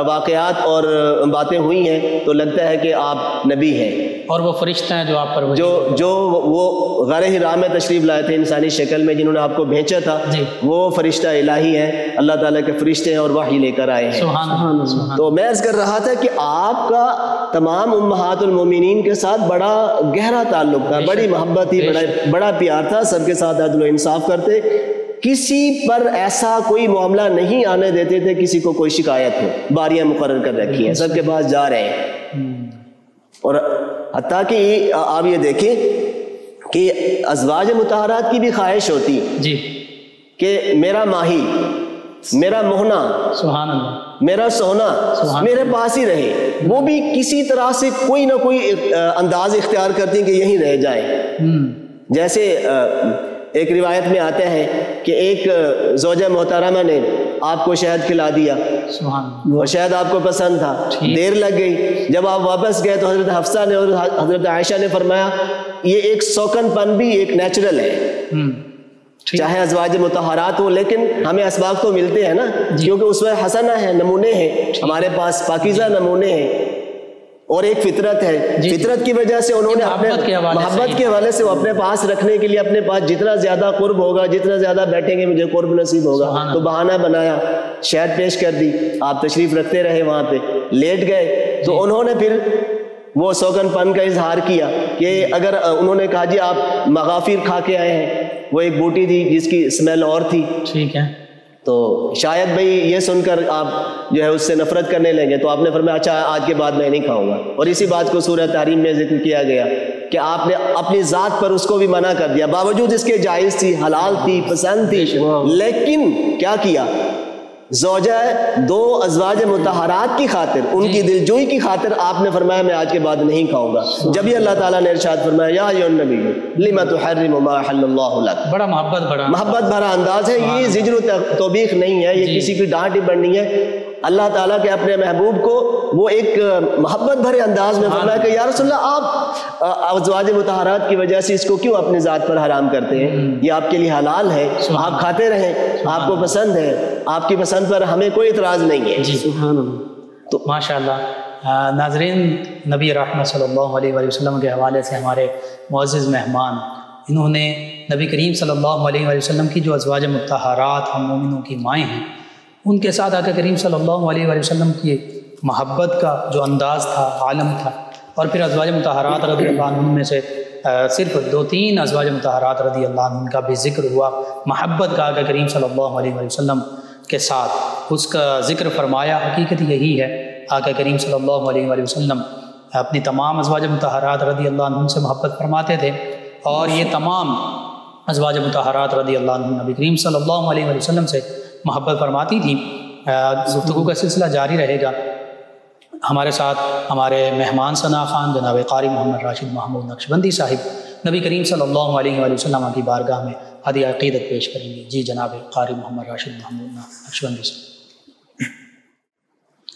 واقعات اور باتیں ہوئی ہیں تو لگتا ہے کہ آپ نبی ہیں، اور وہ فرشتہ ہیں جو آپ پر جو وہ غار حرا میں تشریف لائے تھے انسانی شکل میں، جنہوں نے آپ کو بھیجا تھا، وہ فرشتہ الہی ہیں، اللہ تعالیٰ کے فرشتے ہیں اور وحی لے کر آئے ہیں۔ تو میں عرض کر رہا تھا کہ آپ کا تمام امہات المومنین کے ساتھ بڑا گہرا تعلق تھا، بڑی محبت تھی، بڑا پیار تھا، سب کے ساتھ عدل و انصاف کرتے، کسی پر ایسا کوئی معاملہ نہیں آنے دیتے تھے کسی کو کوئی شکایت ہو، باریاں مقرر کر رکھی ہیں، سب کے پاس جا رہے ہیں۔ اور حتیٰ کہ آپ یہ دیکھیں کہ ازواج مطہرات کی بھی خواہش ہوتی جی کہ میرا ماہی، میرا موہنا، سبحان اللہ، میرا سونا میرے پاس ہی رہے، وہ بھی کسی طرح سے کوئی نہ کوئی انداز اختیار کرتی ہیں کہ یہیں رہ جائیں۔ جیسے ایک روایت میں آتا ہے کہ ایک زوجہ محترمہ نے آپ کو شہد کھلا دیا اور شہد آپ کو پسند تھا، دیر لگ گئی، جب آپ واپس گئے تو حضرت حفصہ نے اور حضرت عائشہ نے فرمایا یہ ایک سوکن پن بھی ایک نیچرل ہے، چاہے ازواج مطہرات ہوں لیکن ہمیں اسباق تو ملتے ہیں نا، کیونکہ اسوہ حسنہ ہے، نمونے ہیں ہمارے پاس، پاکیزہ نمونے ہیں، اور ایک فطرت ہے، فطرت کی وجہ سے انہوں نے اپنے محبت کے حوالے سے وہ اپنے پاس رکھنے کے لیے اپنے پاس جتنا زیادہ قرب ہوگا، جتنا زیادہ بیٹھیں گے مجھے قرب نصیب ہوگا، تو بہانہ بنایا، شہد پیش کر دی، آپ تشریف رکھتے رہے وہاں پہ، لیٹ گئے تو انہوں نے پھر وہ سوگن پن کا اظہار کیا کہ اگر انہوں نے کہا جی آپ مغافیر کھا کے آئے ہیں، وہ ایک بوٹی تھی جس کی اسمیل اور تھی، ٹھیک ہے، تو شاید بھئی یہ سن کر آپ جو ہے اس سے نفرت کرنے لگے، تو آپ نے فرمایا اچھا آج کے بعد میں نہیں کھاؤں گا، اور اسی بات کو سورہ تحریم میں ذکر کیا گیا کہ آپ نے اپنی ذات پر اس کو بھی منع کر دیا، باوجود اس کے جائز تھی، حلال تھی، پسند تھی، لیکن کیا کیا، زوجہ دو ازواج مطہرات کی خاطر، ان کی دلجوئی کی خاطر آپ نے فرمایا میں آج کے بعد نہیں کھاؤں گا، جب ہی اللہ تعالیٰ نے ارشاد فرمایا یا ایھا النبی لما تحرم ما احل اللہ لک، بڑا محبت بھرا انداز ہے، یہ زجر و توبیخ نہیں ہے، یہ کسی کی ڈانٹ ڈپٹ نہیں ہے، اللہ تعالیٰ کے اپنے محبوب کو وہ ایک محبت بھرے انداز میں فرمایا کہ یا رسول اللہ آپ ازواج مطہرات کی وجہ سے اس کو کیوں اپنی ذات پر حرام کرتے ہیں، یہ آپ کے لیے حلال ہے، آپ کھاتے رہیں، آپ کو پسند ہے، آپ کی پسند پر ہمیں کوئی اعتراض نہیں ہے۔ سبحان اللہ۔ تو ماشاءاللہ ناظرین، نبی رحمت صلی اللہ علیہ وآلہ وسلم کے حوالے سے ہمارے معزز مہمان، انہوں نے نبی کریم صلی اللہ علیہ وآلہ وسلم کی جو ازواج مطہرات ہم مومنوں کی مائیں ہیں، ان کے ساتھ آقا کریم صلی اللہ علیہ وآلہ وسلم کی محبت کا جو انداز تھا، عالم تھا، اور پھر ازواج مطہرات رضی اللہ عنہم میں سے صرف 2-3 ازواج مطہرات رضی اللہ عنہم کا بھی ذکر ہوا، محبت کا آقا کریم صلی اللہ علیہ وآلہ وسلم کے ساتھ اس کا ذکر فرمایا۔ حقیقت یہی ہے، آقا کریم صلی اللہ علیہ وآلہ وسلم اپنی تمام ازواج مطہرات رضی اللہ عنہم سے محبت فرماتے تھے، اور یہ تمام ازواج مطہرات رضی اللہ عنہم نبی کریم صلی اللہ علیہ وآلہ وسلم سے محبت فرماتی تھی۔ گفتگو کا سلسلہ جاری رہے گا، ہمارے ساتھ ہمارے مہمان ثنا خان جناب قاری محمد راشد محمود نقشبندی صاحب نبی کریم صلی اللہ علیہ وآلہ وسلم کی بارگاہ میں ہدیہ عقیدت پیش کریں گے۔ جی جناب قاری محمد راشد محمود نقشبندی صاحب۔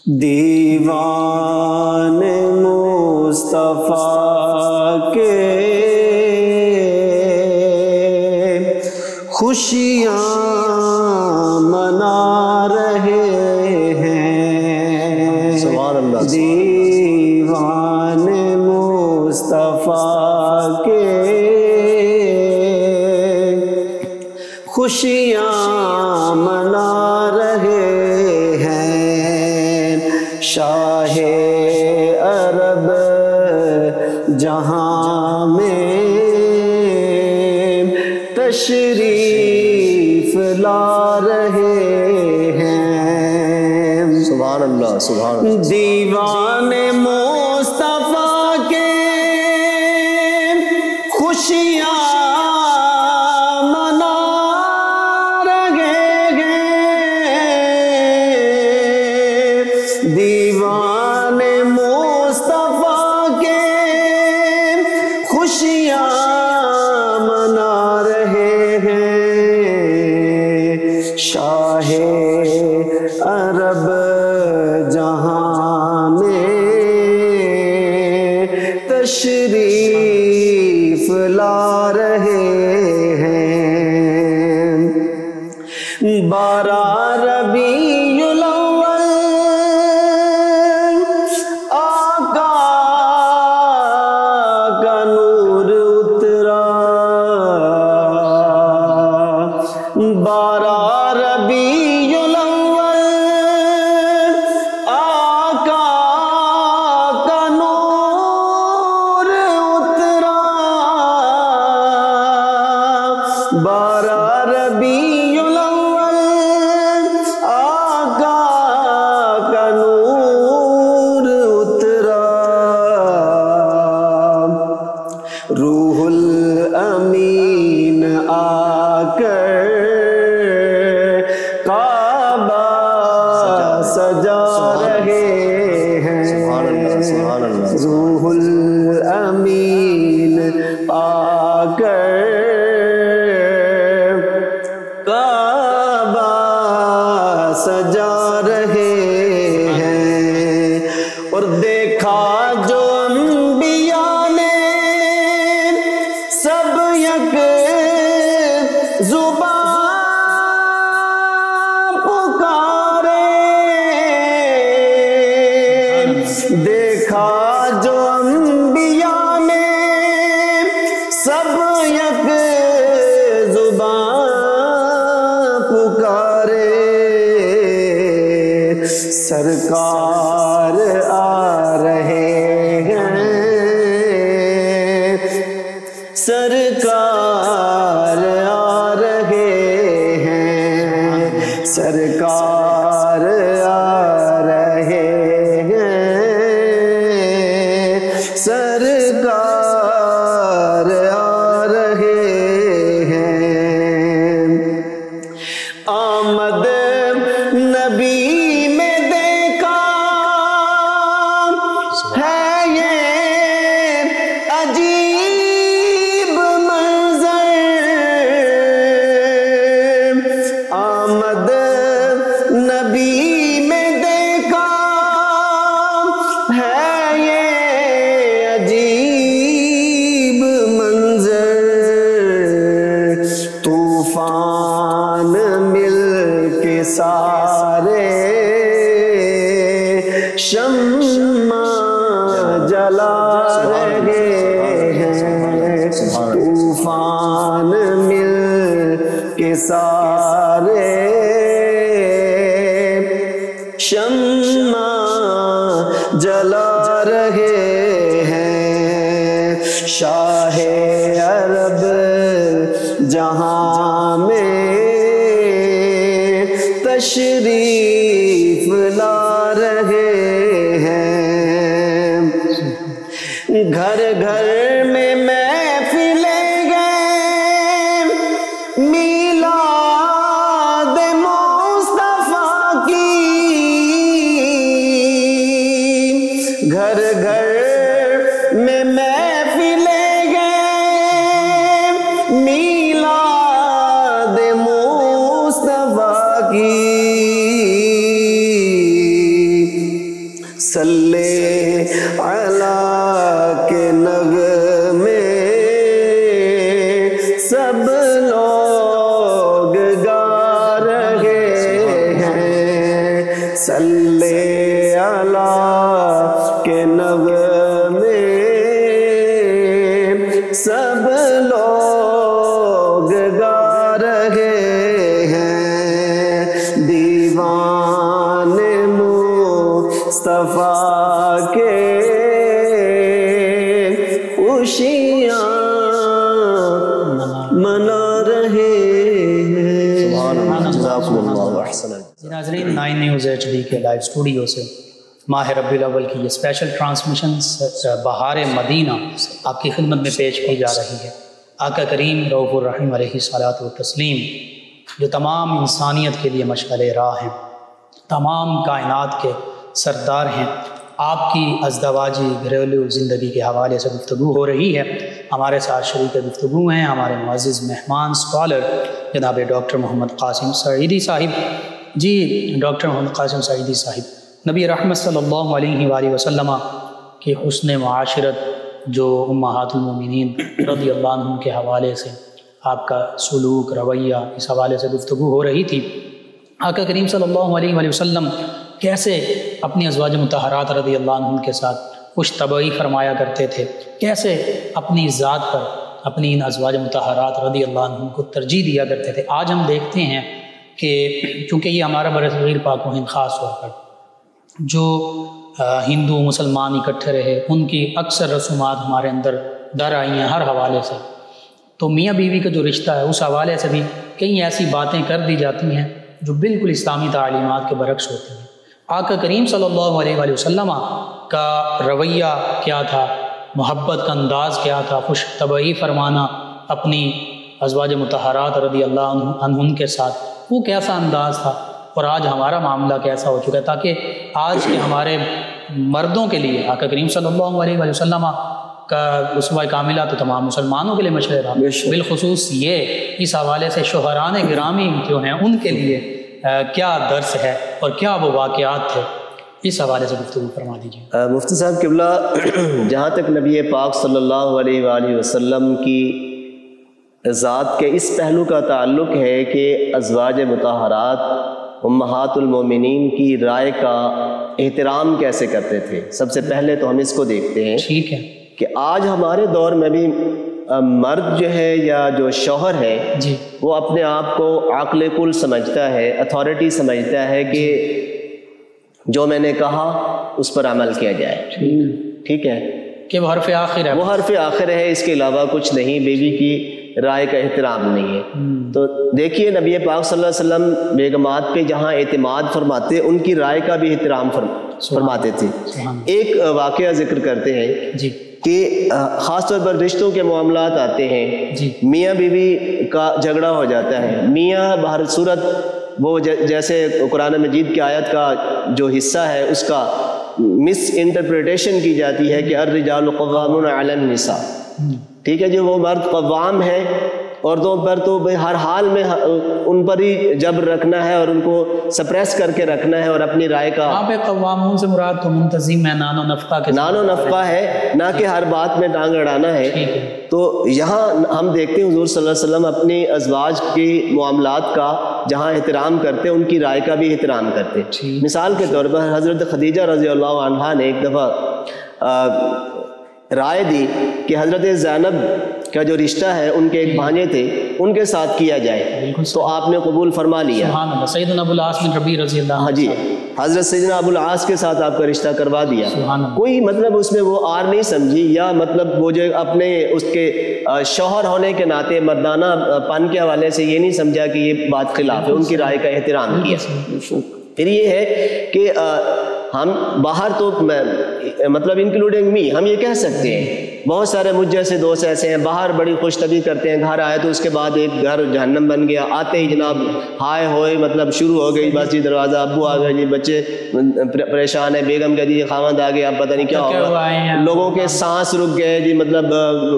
دیوان مصطفیٰ کے خوشیاں منا رہے ہیں، سبحان اللہ، دیوان مصطفیٰ کے خوشیاں منا رہے ہیں، شاہ عرب جہاں میں تشریف لا رہے ہیں، سبحان اللہ سبحان اللہ، دیوان مصطفیٰ کے خوشیاں منا رہے ہیں، دیوان مصطفیٰ کے خوشیاں منا رہے ہیں، شاہ عرب جہاں میں تشریف لا رہے ہیں، 12 ربیع الاول آقا کا نور اترا، 12 ربیع الاول آقا کا نور اترا، 12 ربیع الاول آقا کا نور اترا، روح الامین آ کر کعبہ سجا رہے ہیں، روح الامین آ کر کعبہ سجا رہے ہیں، اور دیکھا جو انبیاء نے سب یک زبان پکارے، دیکھا جو انبیاء نے سب یک زبان پکارے، سرکار آ رہے ہیں، سرکار آ رہے ہیں، سرکار آ رہے ہیں، سرکار آ رہے ہیں، آمد نبی میں دیکھا ہے یہ عجیب منظر، آمد نبی میں دیکھا ہے یہ عجیب منظر، طوفان مل کے سارے شمع جلا رہے ہیں، طوفان مل کے سارے شمع جلا رہے ہیں، شاہ عرب جہاں میں تشریف لا رہے ہیں، گھر گھر میں محفلیں گئے میلاد مصطفیٰ کی، گھر گھر میں محفلیں گئے میلاد مصطفیٰ کی، خوشیاں منا رہے ہیں. جزاکم اللہ احسن. ناظرین 9 نیوز HD کے لائیو اسٹوڈیو سے ماہ ربیع الاول کی یہ اسپیشل ٹرانسمیشن بہار مدینہ آپ کی خدمت میں پیش کی جا رہی ہے. آقا کریم رؤوف الرحیم علیہ الصلاۃ والتسلیم جو تمام انسانیت کے لیے مشعل راہ ہیں، تمام کائنات کے سردار ہیں، آپ کی ازدواجی گھریلو زندگی کے حوالے سے گفتگو ہو رہی ہے. ہمارے ساتھ شریک گفتگو ہیں ہمارے معزز مہمان اسکالر جناب ڈاکٹر محمد قاسم سعیدی صاحب. جی ڈاکٹر محمد قاسم سعیدی صاحب، نبی رحمت صلی اللہ علیہ وآلہ وسلم کی حسن معاشرت جو امہات المومنین رضی اللہ عنہ کے حوالے سے آپ کا سلوک رویہ اس حوالے سے گفتگو ہو رہی تھی. آقا کریم صلی اللہ علیہ وآلہ وسلم کیسے اپنی ازواج مطہرات رضی اللہ عنہ کے ساتھ خوش طبعی فرمایا کرتے تھے، کیسے اپنی ذات پر اپنی ان ازواج مطہرات رضی اللہ عنہ کو ترجیح دیا کرتے تھے. آج ہم دیکھتے ہیں کہ چونکہ یہ ہمارا برصغیر پاک و ہند خاص طور پر جو ہندو مسلمان اکٹھے رہے ان کی اکثر رسومات ہمارے اندر در آئی ہیں ہر حوالے سے، تو میاں بیوی کا جو رشتہ ہے اس حوالے سے بھی کئی ایسی باتیں کر دی جاتی ہیں جو بالکل اسلامی تعلیمات کے برعکس ہوتی ہیں. آقا کریم صلی اللہ علیہ وآلہ وسلم کا رویہ کیا تھا، محبت کا انداز کیا تھا، خوش طبعی فرمانا اپنی ازواج مطہرات رضی اللہ عنہن کے ساتھ، وہ کیسا انداز تھا اور آج ہمارا معاملہ کیسا ہو چکا ہے، تاکہ آج کے ہمارے مردوں کے لیے آقا کریم صلی اللہ علیہ وآلہ وسلم کا اسوہ کاملہ تو تمام مسلمانوں کے لیے مشعل راہ، بالخصوص یہ اس حوالے سے شوہران گرامی جو ہیں ان کے لیے کیا درس ہے اور کیا وہ واقعات تھے، اس حوالے سے گفتگو فرما دیجیے. مفتی صاحب قبلہ، جہاں تک نبی پاک صلی اللہ علیہ وآلہ وسلم کی ذات کے اس پہلو کا تعلق ہے کہ ازواج مطہرات امہات المومنین کی رائے کا احترام کیسے کرتے تھے، سب سے پہلے تو ہم اس کو دیکھتے ہیں. ٹھیک ہے کہ آج ہمارے دور میں بھی مرد جو ہے یا جو شوہر ہے جی وہ اپنے آپ کو عاقل کل سمجھتا ہے، اتھارٹی سمجھتا ہے کہ جو میں نے کہا اس پر عمل کیا جائے. ٹھیک ہے کہ وہ حرف آخر ہے، وہ حرف آخر ہے، اس کے علاوہ کچھ نہیں، بیوی کی رائے کا احترام نہیں ہے. تو دیکھیے نبی پاک صلی اللہ علیہ وسلم بیگمات پہ جہاں اعتماد فرماتے ان کی رائے کا بھی احترام فرماتے تھے. ایک واقعہ ذکر کرتے ہیں جی کہ خاص طور پر رشتوں کے معاملات آتے ہیں، جی میاں بیوی کا جھگڑا ہو جاتا ہے، میاں بہر صورت وہ جیسے قرآن مجید کی آیت کا جو حصہ ہے اس کا مس انٹرپریٹیشن کی جاتی ہے کہ الرجال قوامون علی النساء. ٹھیک ہے، جو وہ مرد قوام ہے عورتوں پر، تو ہر حال میں ان پر ہی جبر رکھنا ہے اور ان کو سپریس کر کے رکھنا ہے اور اپنی رائے کا. وہاں پہ قوامون سے مراد تو منتظم ہے، نان و نفقہ کے نان و نفقہ ہے، نہ کہ ہر بات میں ٹانگ اڑانا ہے. تو یہاں ہم دیکھتے ہیں حضور صلی اللہ علیہ وسلم اپنی ازواج کی معاملات کا جہاں احترام کرتے ان کی رائے کا بھی احترام کرتے. مثال کے طور پر حضرت خدیجہ رضی اللہ عنہا نے ایک دفعہ رائے دی کہ حضرت زینب کا جو رشتہ ہے ان کے ایک بھانجے تھے ان کے ساتھ کیا جائے، تو آپ نے قبول فرما لیا. سبحان اللہ. سیدنا ابو العاص بن ربیع رضی اللہ عنہ، ہاں جی، حضرت سیدنا ابو العاص کے ساتھ آپ کا رشتہ کروا دیا. کوئی مطلب اس میں وہ آر نہیں سمجھی، یا مطلب وہ جو اپنے اس کے شوہر ہونے کے ناطے مردانہ پن کے حوالے سے یہ نہیں سمجھا کہ یہ بات خلاف ہے، ان کی رائے کا احترام کیا. پھر یہ ہے کہ ہم باہر تو مطلب انکلوڈنگ می ہم یہ کہہ سکتے ہیں، بہت سارے مجھ جیسے دوست ایسے ہیں باہر بڑی خوش طبعی کرتے ہیں، گھر آئے تو اس کے بعد ایک گھر جہنم بن گیا، آتے ہی جناب ہائے ہوئے مطلب شروع ہو گئی، بس جی دروازہ ابو آ گئے جی، بچے پریشان ہیں، بیگم کہہ دیجیے خاوند آ گیا، اب پتہ نہیں کیا ہوگا، لوگوں کے سانس رک گئے جی، مطلب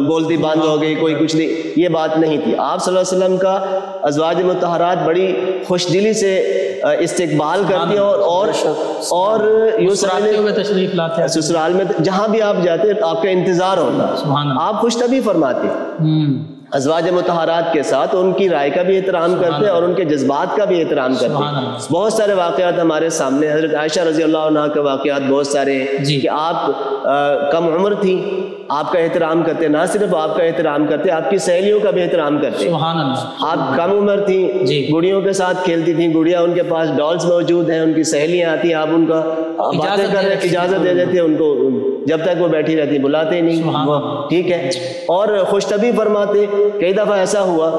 بولتی بند ہو گئی، کوئی کچھ نہیں. یہ بات نہیں تھی. آپ صلی اللہ علیہ وسلم کا ازواج مطہرات بڑی خوش دلی سے استقبال کرتی ہیں اور تشریف لاتے ہیں سسرال میں جہاں بھی آپ جاتے آپ کا انتظار ہوتا، آپ خوش طبعی فرماتے ازواج مطہرات کے ساتھ، ان کی رائے کا بھی احترام کرتے اور ان کے جذبات کا بھی احترام کرتے. بہت سارے واقعات ہمارے سامنے، حضرت عائشہ رضی اللہ عنہا کے واقعات بہت سارے ہیں کہ آپ کم عمر تھی، آپ کا احترام کرتے، نہ صرف آپ کا احترام کرتے، آپ کی سہیلیوں کا بھی احترام کرتے. آپ کم عمر تھیں، گڑیوں کے ساتھ کھیلتی تھیں، گڑیا ان کے پاس ڈالز موجود ہیں، ان کی سہیلیاں آتی ہیں، آپ ان کا باتیں کر رہے اجازت دے دیتے ہیں ان کو جب تک وہ بیٹھی رہتی بلاتے نہیں، ٹھیک ہے. اور خوش طبی فرماتے. کئی دفعہ ایسا ہوا،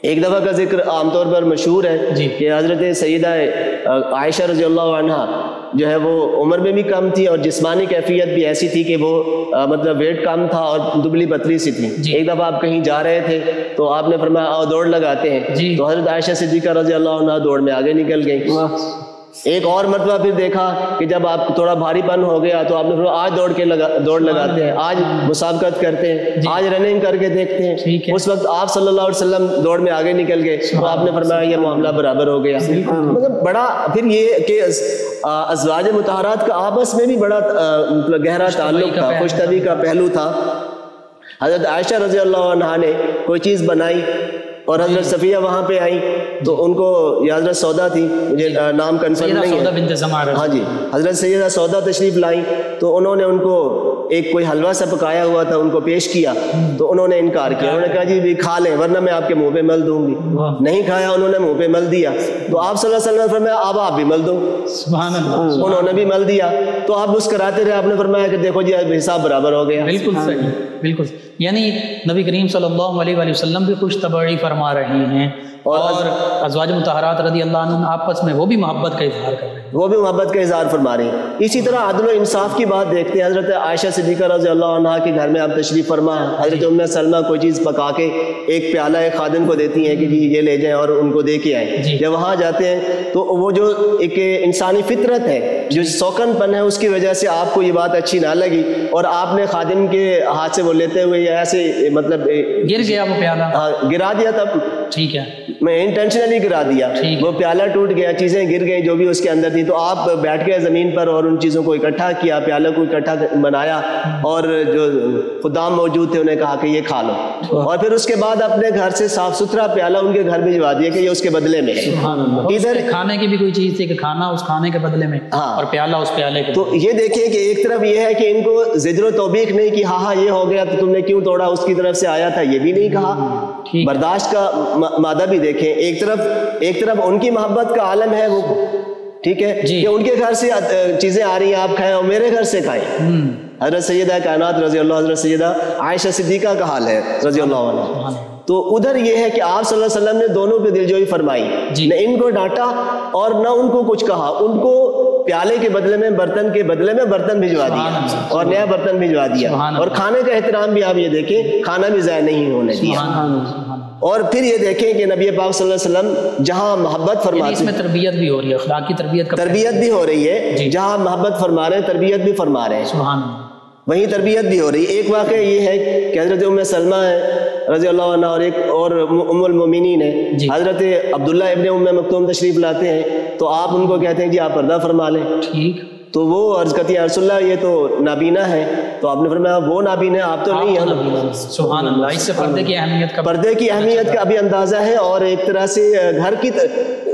ایک دفعہ کا ذکر عام طور پر مشہور ہے کہ حضرت سیدہ عائشہ رضی اللہ عنہا جو ہے وہ عمر میں بھی کم تھی اور جسمانی کیفیت بھی ایسی تھی کہ وہ مطلب ویٹ کم تھا اور دبلی پتلی سی تھی. ایک دفعہ آپ کہیں جا رہے تھے تو آپ نے فرمایا آؤ دوڑ لگاتے ہیں، تو حضرت عائشہ صدیقہ رضی اللہ عنہا دوڑ میں آگے نکل گئی. ایک اور مرتبہ پھر دیکھا کہ جب آپ تھوڑا بھاری پن ہو گیا تو آپ نے فرمایا آج دوڑ لگاتے ہیں، آج مسابقت کرتے ہیں، آج رننگ کر کے دیکھتے ہیں. اس وقت آپ صلی اللہ علیہ وسلم دوڑ میں آگے نکل گئے تو آپ نے فرمایا یہ معاملہ برابر ہو گیا. مطلب بڑا پھر یہ کہ ازواج مطہرات کا آپس میں بھی بڑا گہرا تعلق تھا، خوش طبی کا پہلو تھا. حضرت عائشہ رضی اللہ عنہا نے کوئی چیز بنائی اور حضرت صفیہ وہاں پہ آئیں تو ان کو یا حضرت سودا تھی، مجھے نام کنفرم نہیں ہے، ہاں جی، حضرت سیدہ سودا تشریف لائیں تو انہوں نے ان کو ایک کوئی حلوہ سا پکایا ہوا تھا ان کو پیش کیا تو انہوں نے انکار کیا. انہوں نے کہا جی بھی کھا لیں ورنہ میں آپ کے منہ پہ مل دوں گی. نہیں کھایا، انہوں نے منہ پہ مل دیا تو آپ صلی اللہ علیہ وسلم نے فرمایا اب آپ بھی مل دو. سبحان اللہ. انہوں نے بھی مل دیا تو آپ مسکراتے رہے. آپ نے فرمایا کہ دیکھو جی حساب برابر ہو گیا. بالکل صحیح، بالکل. یعنی نبی کریم صلی اللہ علیہ وآلہ وسلم بھی خوش طبعی فرما رہی ہیں اور ازواج مطہرات رضی اللہ عنہ آپس میں وہ بھی محبت کا اظہار کر رہے ہیں، وہ بھی محبت کا اظہار فرما رہی ہیں. اسی طرح عدل و انصاف کی بات دیکھتے ہیں. حضرت عائشہ صدیقہ رضی اللہ عنہا کے گھر میں آپ تشریف فرما ہیں. حضرت ام سلمہ کوئی چیز پکا کے ایک پیالہ ایک خادم کو دیتی ہیں کہ جی یہ لے جائیں اور ان کو دے کے آئیں. جب وہاں جاتے ہیں تو وہ جو ایک انسانی فطرت ہے، جو سوکن پن ہے، اس کی وجہ سے آپ کو یہ بات اچھی نہ لگی اور آپ نے خادم کے ہاتھ سے وہ لیتے ہوئے ایسے مطلب گر گیا وہ پیالہ، گرا دیا. تب ٹھیک ہے، میں انٹینشنلی گرا دیا، وہ پیالہ ٹوٹ گیا، چیزیں گر گئی جو بھی اس کے اندر تھی. تو آپ بیٹھ گئے زمین پر اور ان چیزوں کو اکٹھا کیا، پیالہ کو اکٹھا بنایا اور جو خدام موجود تھے انہیں کہا کہ یہ کھا لو. اور پھر اس کے بعد اپنے گھر سے صاف ستھرا پیالہ ان کے گھر بھجوا دیا کہ یہ اس کے بدلے میں ہے. ادھر کھانے کی بھی کوئی چیز تھی کہ کھانا اس کھانے کے بدلے میں اور پیالہ اس پیالے کے. تو یہ دیکھیں کہ ایک طرف یہ ہے کہ ان کو زجر و توبیخ نہیں کہ ہاں یہ ہو گیا تو تم نے کیوں توڑا، اس کی طرف سے آیا تھا یہ بھی نہیں کہا. برداشت کا مادہ بھی دیکھیں. ایک طرف ان کی محبت کا عالم ہے وہ، ٹھیک ہے، کہ ان کے گھر سے چیزیں آ رہی ہیں آپ کھائیں اور میرے گھر سے کھائیں. حضرت سیدہ کائنات رضی اللہ، حضرت سیدہ عائشہ صدیقہ کا حال ہے رضی اللہ عنہ. تو ادھر یہ ہے کہ آپ صلی اللہ علیہ وسلم نے دونوں پہ دلجوئی فرمائی، نہ ان کو ڈانٹا اور نہ ان کو کچھ کہا. ان کو پیالے کے بدلے میں برتن کے بدلے میں برتن بھجوا دیا اور نیا برتن بھجوا دیا. اور کھانے کا احترام بھی آپ یہ دیکھیں، کھانا بھی ضائع نہیں ہونے دیا. اور پھر یہ دیکھیں کہ نبی پاک صلی اللہ علیہ وسلم جہاں محبت فرماتے ہیں، اس میں تربیت بھی ہو رہی ہے، اخلاقی تربیت بھی ہو رہی ہے. جہاں محبت فرما رہے ہیں تربیت بھی فرما رہے ہیں، سبحان اللہ، وہیں تربیت بھی ہو رہی ہے. ایک واقعہ یہ ہے کہ حضرت ام سلمہ رضی اللہ عنہ اور ایک اور ام المومنین ہے حضرت عبداللہ ابن ام مکتوم تشریف لاتے ہیں تو آپ ان کو کہتے ہیں جی آپ پردہ فرما لیں. ٹھیک. تو وہ عرض کرتی ہیں رسول اللہ یہ تو نابینا ہے. تو آپ نے فرمایا وہ نابینا ہے، آپ تو نہیں ہیں. سبحان اللہ. اس سے پردے کی اہمیت کا بھی اندازہ ہے. اور ایک طرح سے گھر کی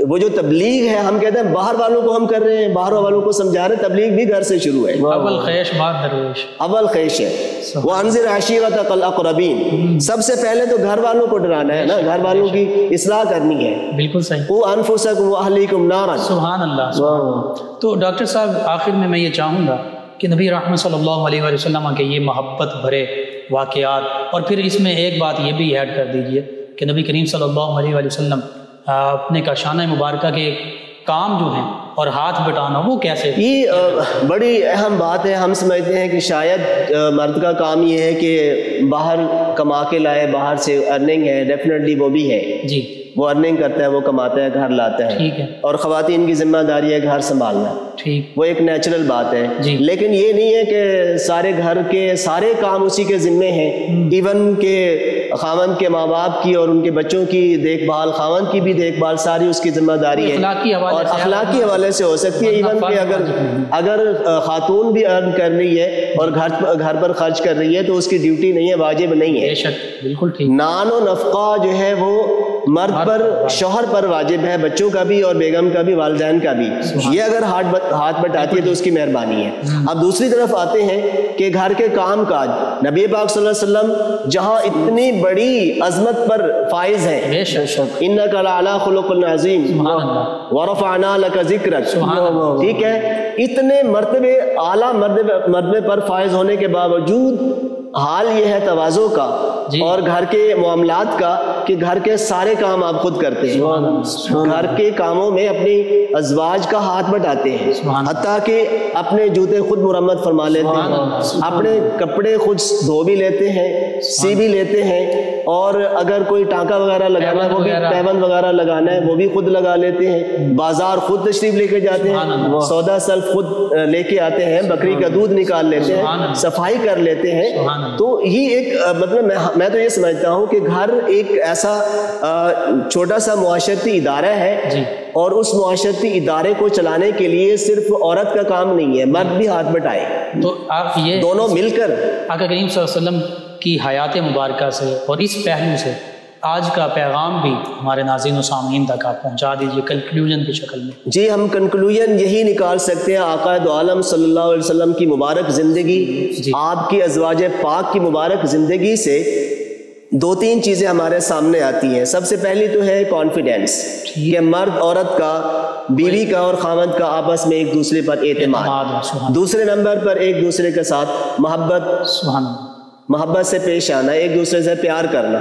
وہ جو تبلیغ ہے، ہم کہتے ہیں باہر والوں کو ہم کر رہے ہیں، باہر والوں کو سمجھا رہے ہیں، تبلیغ بھی گھر سے شروع ہے. اول خیش بعد درویش، اول خیش ہے. وَأَنذِرْ عَشِيرَتَكَ الْأَقْرَبِينَ. سب سے پہلے تو گھر والوں کو ڈرانا ہے نا، گھر والوں کی اصلاح کرنی ہے. بالکل صحیح. قُوا أَنفُسَكُمْ وَأَهْلِيكُمْ نَارًا. سبحان اللہ. تو ڈاکٹر صاحب آخر میں یہ چاہوں گا کہ نبی رحمت صلی اللہ علیہ وسلم کے یہ محبت بھرے واقعات، اور پھر اس میں ایک بات یہ بھی ایڈ کر دیجئے کہ نبی کریم صلی اللہ علیہ وسلم اپنے کاشانہ مبارکہ کے کام جو ہیں اور ہاتھ بٹانا وہ کیسے؟ یہ بڑی اہم بات ہے. ہم سمجھتے ہیں کہ شاید مرد کا کام یہ ہے کہ باہر کما کے لائے، باہر سے ارننگ ہے، ڈیفینیٹلی وہ بھی ہے جی، وہ ارننگ کرتا ہے، وہ کماتا ہے، گھر لاتا ہے. ٹھیک ہے. اور خواتین کی ذمہ داری ہے گھر سنبھالنا. ٹھیک. وہ ایک نیچرل بات ہے جی. لیکن یہ نہیں ہے کہ سارے گھر کے سارے کام اسی کے ذمے ہیں. ایون کہ خاوند کے ماں باپ کی اور ان کے بچوں کی دیکھ بھال، خاوند کی بھی دیکھ بھال ساری اس کی ذمہ داری ہے. اور اخلاقی حوالے سے ہو سکتی ہے. ایون کہ اگر خاتون بھی ارن کر رہی ہے اور گھر پر خرچ کر رہی ہے تو اس کی ڈیوٹی نہیں ہے، واجب نہیں بے شک بالکل ٹھیک. نان و نفقہ جو ہے وہ مرد پر شوہر پر واجب ہے, بچوں کا بھی اور بیگم کا بھی, والدین کا بھی. یہ اگر ہاتھ بٹاتی ہے تو اس کی مہربانی ہے. اب دوسری طرف آتے ہیں کہ گھر کے کام کاج, نبی پاک صلی اللہ علیہ وسلم جہاں اتنی بڑی عظمت پر فائز ہیں, انک لعلی خلق عظیم ورفعنا لک ذکرک, ٹھیک ہے, اتنے مرتبے اعلیٰ مرتبے پر فائز ہونے کے باوجود حال یہ ہے تواضع کا اور گھر کے معاملات کا کہ گھر کے سارے کام آپ خود کرتے ہیں, گھر کے کاموں میں اپنی ازواج کا ہاتھ بٹاتے ہیں, حتیٰ کہ اپنے جوتے خود مرمت فرما لیتے ہیں, اپنے کپڑے خود دھو بھی لیتے ہیں, سی بھی لیتے ہیں, اور اگر کوئی ٹانکا وغیرہ لگانا ہے وہ بھی پیبند وغیرہ لگانا ہے وہ بھی خود لگا لیتے ہیں, بازار خود تشریف لے کے جاتے ہیں, سودا سلف خود لے کے آتے ہیں, بکری کا دودھ نکال لیتے ہیں, صفائی کر لیتے ہیں. تو یہ ایک مطلب میں تو یہ سمجھتا ہوں کہ گھر ایک ایسا چھوٹا سا معاشرتی ادارہ ہے, اور اس معاشرتی ادارے کو چلانے کے لیے صرف عورت کا کام نہیں ہے, مرد بھی ہاتھ بٹائے. تو آپ یہ دونوں مل کر آقا کریم صلی اللہ علیہ وسلم کی حیات مبارکہ سے اور اس پہلو سے آج کا پیغام بھی ہمارے ناظرین و سامعین تک آپ پہنچا دیجیے کنکلوژن کی شکل میں. جی, ہم کنکلوژن یہی نکال سکتے ہیں آقا دو عالم صلی اللہ علیہ وسلم کی مبارک زندگی, آپ کی ازواج پاک کی مبارک زندگی سے دو تین چیزیں ہمارے سامنے آتی ہیں. سب سے پہلی تو ہے کانفیڈینس, کہ مرد عورت کا, بیوی کا اور خاوند کا آپس میں ایک دوسرے پر اعتماد. دوسرے نمبر پر ایک دوسرے کے ساتھ محبت سے پیش آنا, ایک دوسرے سے پیار کرنا,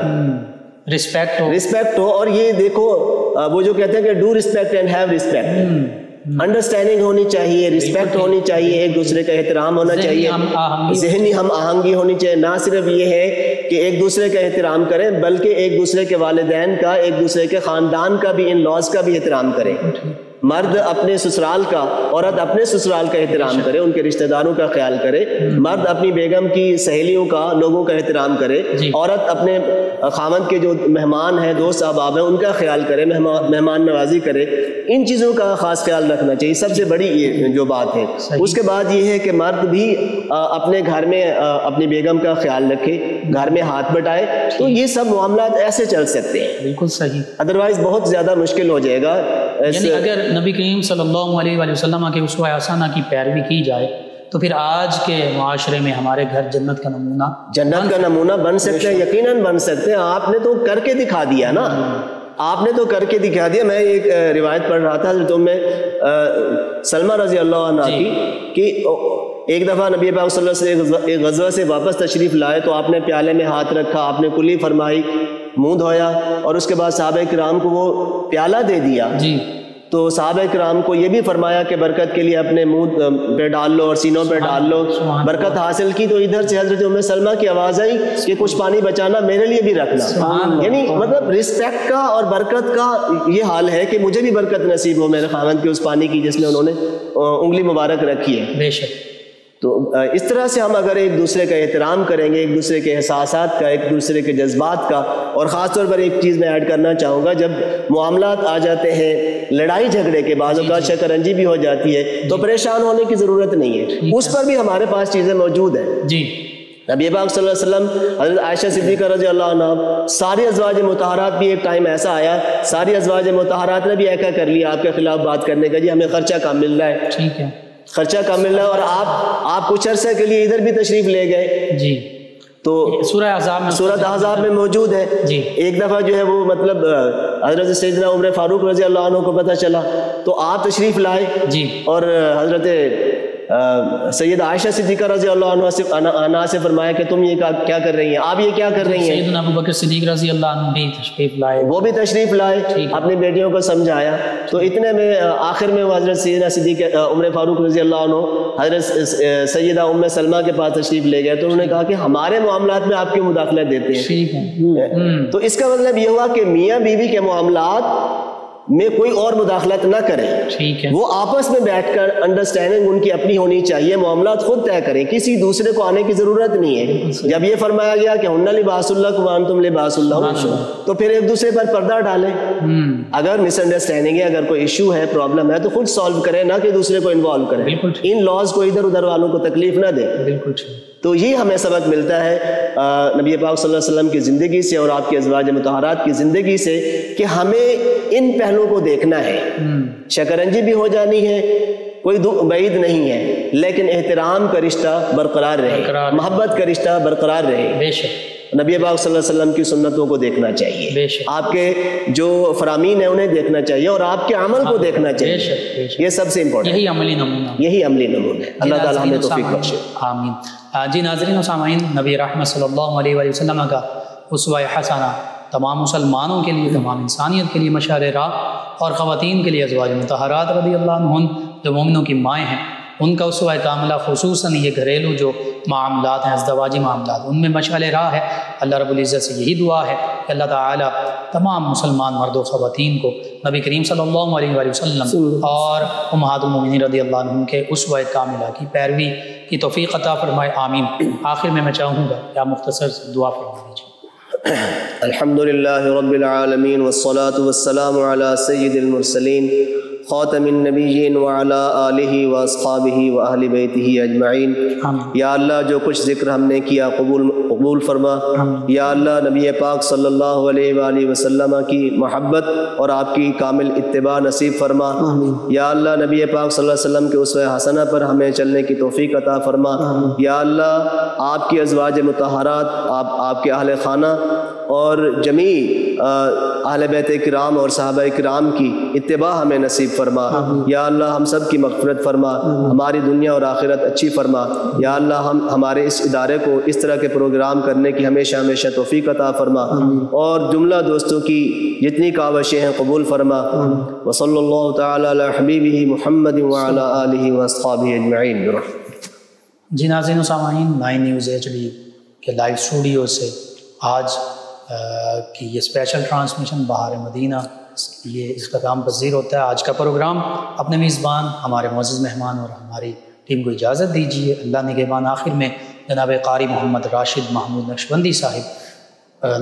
رسپیکٹ ہو. اور یہ دیکھو وہ جو کہتے ہیں کہ do respect and have respect, understanding ہونی چاہیے, رسپیکٹ ہونی چاہیے, ایک دوسرے کا احترام ہونا چاہیے, ذہنی ہم آہنگی ہونی چاہیے. نہ صرف یہ ہے کہ ایک دوسرے کا احترام کریں بلکہ ایک دوسرے کے والدین کا, ایک دوسرے کے خاندان کا بھی, ان لاز کا بھی احترام کریں. مرد اپنے سسرال کا, عورت اپنے سسرال کا احترام کرے, ان کے رشتہ داروں کا خیال کرے. مرد اپنی بیگم کی سہیلیوں کا, لوگوں کا احترام کرے. عورت اپنے خاوند کے جو مہمان ہیں, دوست احباب ہیں, ان کا خیال کرے, مہمان نوازی کرے. ان چیزوں کا خاص خیال رکھنا چاہیے, سب سے بڑی یہ جو بات ہے. اس کے بعد یہ ہے کہ مرد بھی اپنے گھر میں اپنی بیگم کا خیال رکھے, گھر میں ہاتھ بٹائے. تو یہ سب معاملات ایسے چل سکتے ہیں. بالکل صحیح, ادروائز بہت زیادہ مشکل ہو جائے گا. یعنی اگر نبی کریم صلی اللہ علیہ وآلہ وسلم کے اسوہ حسنہ کی پیروی کی جائے تو پھر آج کے معاشرے میں ہمارے گھر جنت کا نمونہ بن سکتے ہیں, یقیناً بن سکتے ہیں. آپ نے تو کر کے دکھا دیا نا, آپ نے تو کر کے دکھا دیا. میں ایک روایت پڑھ رہا تھا تو میں سلمہ رضی اللہ عنہ کی کہ ایک دفعہ نبی پاک صلی اللہ علیہ وسلم ایک غزوہ سے واپس تشریف لائے تو آپ نے پیالے میں ہاتھ رکھا, آپ نے کلی فرمائی, منہ دھویا, اور اس کے بعد صحابہ کرام کو وہ پیالہ دے دیا. تو صحابہ کرام کو یہ بھی فرمایا کہ برکت کے لیے اپنے منہ پہ ڈال لو اور سینوں پہ ڈال لو, برکت حاصل کی. تو ادھر سے حضرت ام سلمہ کی آواز آئی کہ کچھ پانی بچانا, میرے لیے بھی رکھنا. یعنی مطلب رسپیکٹ کا اور برکت کا یہ حال ہے کہ مجھے بھی برکت نصیب ہو میرے خاوند کے اس پانی کی جس میں انہوں نے انگلی مبارک رکھی ہے. بے شک. تو اس طرح سے ہم اگر ایک دوسرے کا احترام کریں گے, ایک دوسرے کے احساسات کا, ایک دوسرے کے جذبات کا, اور خاص طور پر ایک چیز میں ایڈ کرنا چاہوں گا, جب معاملات آ جاتے ہیں لڑائی جھگڑے کے, بعض اوقات شکنجی بھی ہو جاتی ہے, تو پریشان ہونے کی ضرورت نہیں ہے. اس پر بھی ہمارے پاس چیزیں موجود ہیں. نبی پاک صلی اللہ علیہ وسلم, حضرت عائشہ صدیقہ رضی اللہ عنہ, ساری ازواج مطہرات بھی ایک ٹائم ایسا آیا, ساری ازواج مطہرات نے بھی ایکا کر لیا آپ کے خلاف بات کرنے کا, جی ہمیں خرچہ کم مل رہا ہے, ٹھیک ہے, خرچہ کم مل رہا ہے, اور آپ کچھ عرصے کے لیے ادھر بھی تشریف لے گئے. تو سورہ احزاب میں موجود ہے. ایک دفعہ جو ہے وہ مطلب حضرت سیدنا عمر فاروق رضی اللہ عنہ کو پتہ چلا تو آپ تشریف لائے, اور حضرت سید عائشہ صدیقہ رضی اللہ عنہ سے فرمایا کہ تم یہ کیا کر رہی ہیں, آپ یہ کیا کر رہی ہیں. سیدنا ابو بکر صدیق رضی اللہ عنہ بھی تشریف لائے, وہ بھی تشریف لائے, اپنی بیٹیوں کو سمجھایا. تو اتنے میں آخر میں وہ حضرت سیدنا صدیق عمر فاروق رضی اللہ عنہ حضرت سیدہ ام سلمہ کے پاس تشریف لے گئے. تو انہوں نے کہا کہ ہمارے معاملات میں آپ کی مداخلت دیتے ہیں. تو اس کا مطلب یہ ہوا کہ میاں بیوی کے معاملات میں کوئی اور مداخلت نہ کریں, وہ آپس میں بیٹھ کر انڈرسٹینڈنگ ان کی اپنی ہونی چاہیے, معاملات خود طے کریں, کسی دوسرے کو آنے کی ضرورت نہیں ہے. جب یہ فرمایا گیا کہ ہن لباس اللہ وانتم لباس اللہ, تو پھر ایک دوسرے پر پردہ ڈالیں. اگر مس انڈرسٹینڈنگ ہے, اگر کوئی ایشو ہے, پرابلم ہے, تو خود سالو کریں, نہ کہ دوسرے کو انوالو کریں. ان لاز کو ادھر ادھر والوں کو تکلیف نہ دیں. تو یہ ہمیں سبق ملتا ہے نبی پاک صلی اللہ علیہ وسلم کی زندگی سے اور آپ کے ازواج مطہرات کی زندگی سے کہ ہمیں ان پہلوؤں کو دیکھنا ہے. شکنجی بھی ہو جانی ہے، کوئی بعید نہیں ہے، لیکن احترام کا رشتہ برقرار رہے، محبت کا رشتہ برقرار رہے. بے شک نبی پاک صلی اللہ علیہ وسلم کی سنتوں کو دیکھنا چاہیے، آپ کے جو فرامین ہیں انہیں دیکھنا چاہیے اور آپ کے عمل کو دیکھنا چاہیے. یہ سب سے امپورٹنٹ، یہی عملی نمونہ، یہی عملی نمونہ ہے. اللہ تعالیٰ ہمیں توفیق بخشے. آمین. جی ناظرین و سامعین، نبی رحمت صلی اللہ علیہ وآلہ وسلم کا اسوہ حسنہ تمام مسلمانوں کے لیے، تمام انسانیت کے لیے مشعل راہ، اور خواتین کے لیے ازواج مطہرات رضی اللہ عنہن جو مومنوں کی مائیں ہیں ان کا اسوہ کاملہ، خصوصاً یہ گھریلو جو معاملات ہیں، ازدواجی معاملات، ان میں مشعل راہ ہے. اللہ رب العزت سے یہی دعا ہے کہ اللہ تعالیٰ تمام مسلمان مرد و خواتین کو نبی کریم صلی اللہ علیہ وآلہ وسلم اور امہات المومنین رضی اللہ عنہم کے اسوہ کاملہ کی پیروی کی توفیق عطا فرمائے. آمین. آخر میں چاہوں گا کیا مختصر دعا فرما دیجیے. الحمدللہ رب العالمین والصلاة والسلام علی سید المرسلین خاتم النبیین وعلی آلہ واصحابہ واہل بیتہ اجمعین. یا اللہ جو کچھ ذکر ہم نے کیا قبول فرما. یا اللہ نبی پاک صلی اللہ علیہ وآلہ وسلم کی محبت اور آپ کی کامل اتباع نصیب فرما. یا اللہ نبی پاک صلی اللہ علیہ وسلم کے اسوہ حسنہ پر ہمیں چلنے کی توفیق عطا فرما. یا اللہ آپ کی ازواج مطہرات، آپ کے اہل خانہ اور جمیع اہل بیت کرام اور صحابہ کرام کی اتباع ہمیں نصیب فرما. یا اللہ ہم سب کی مغفرت فرما، ہماری دنیا اور آخرت اچھی فرما. یا اللہ ہمارے اس ادارے کو اس طرح کے پروگرام کرنے کی ہمیشہ ہمیشہ توفیق عطا فرما، اور جملہ دوستوں کی جتنی کاوشیں ہیں قبول فرما. وصلی اللہ تعالی علی حبیبہ محمد وعلی آلہ واصحابہ اجمعین. جی ناظرین و سامعین، 9 نیوز HD کے لائیو اسٹوڈیو سے آج کی یہ اسپیشل ٹرانسمیشن بہار مدینہ یہ اس کا کام پذیر ہوتا ہے. آج کا پروگرام اپنے میزبان ہمارے معزز مہمان اور ہماری ٹیم کو اجازت دیجیے. اللہ نگہبان. آخر میں جناب قاری محمد راشد محمود نقشبندی صاحب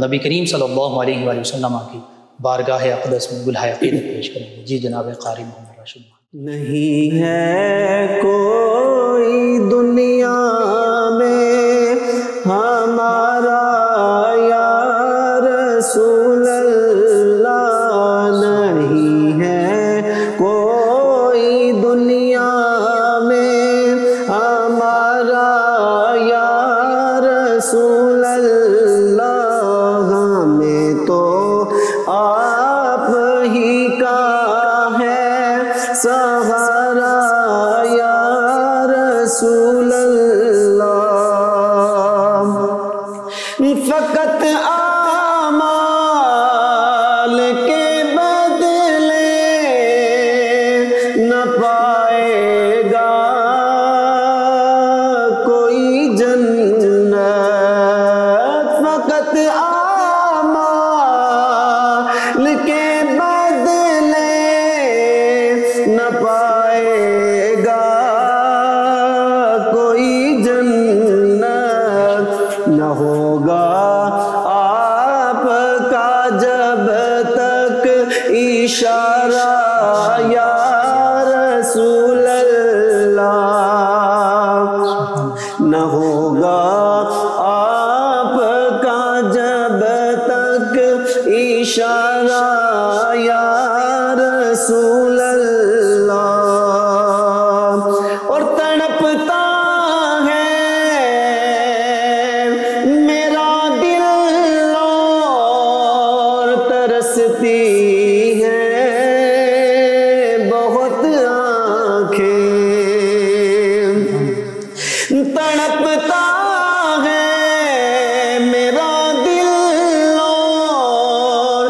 نبی کریم صلی اللہ علیہ وآلہ وسلم کی بارگاہ اقدس میں گلہائے عقیدت پیش کریں گے. جی جناب قاری محمد راشد. نہیں ہے کوئی دنیا میں ہمارا یا رسول اللہ، نہیں ہے کوئی دنیا میں ہمارا یا رسول اللہ، ہمیں تو آپ ہی کا ہے سہارا یا رسول اللہ. فقط اعمال کے بدلے نہ پائے گا کوئی جنت، فقط اعمال کے بدلے نہ پائے گا کوئی جنت، نہ ہوگا آپ کا جب تک اشارہ یا رسول اللہ، نہ ہوگا آپ کا جب تک اشارہ یا رسول اللہ. اور تڑپتا ہے میرا دل اور ترستی ہے بہت آنکھیں، تڑپتا ہے میرا دل اور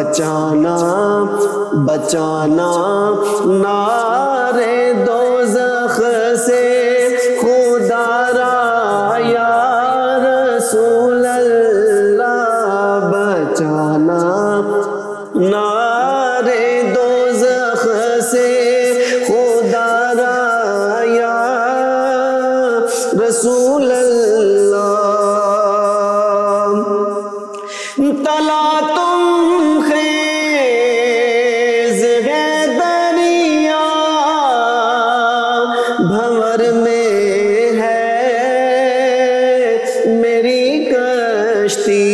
بچانا بچانا نارے دوزخ سے خدا را یا رسول اللہ بچانا نارے دوزخ سے خدا را یا رسول اللہ تلا تم خیز ہے دریا بھنور میں ہے میری کشتی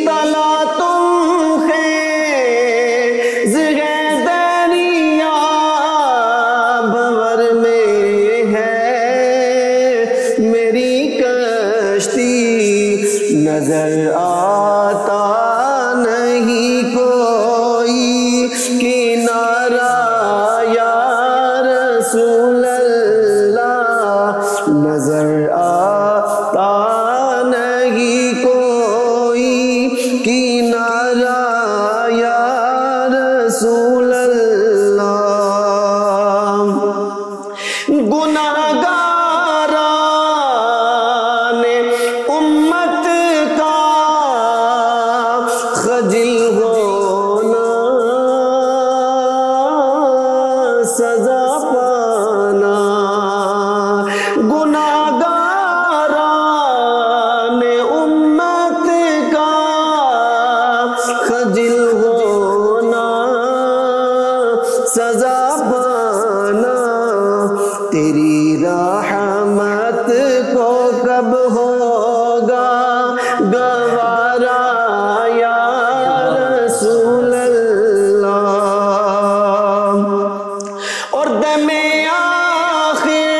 تلا تم خیز ہے دریا بھنور میں ہے میری کشتی نظر آتا نہیں کوئی کنارہ یا رسول اللہ نظر آتا نہیں کوئی کنارہ یا رسول اللہ گناہگاران امت کا خجل ہونا سزا پانا گناہگاران امت کا خجل ہونا سزا پانا تیری رحمت کو کب ہوگا گوارا یا رسول اللہ اور دم آخر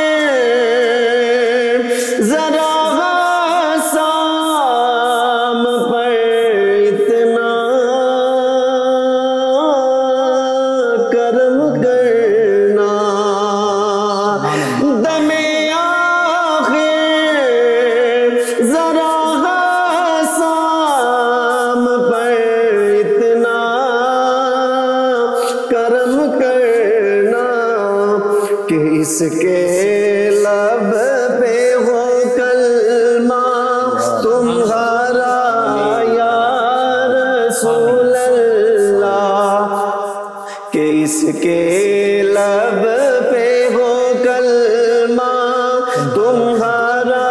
ذرا غسام پر اتنا کرم کرنا دم آخر ذرا غسام پر اتنا کرم کرنا کہ اس کے لب پہ ہو کلمہ تمہارا یا رسول اللہ کہ اس کے لب پہ ہو کلمہ تمہارا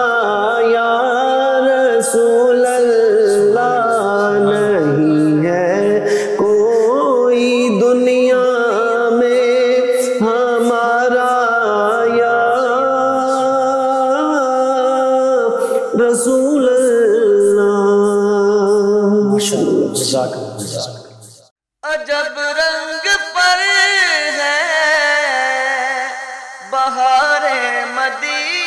یا رسول اللہ نہیں ہے کوئی دنیا میں ہمارا یا رسول اللہ ماشاءاللہ جزاک اللہ جزاک اللہ عجب رنگ پر ہے بہار مدینہ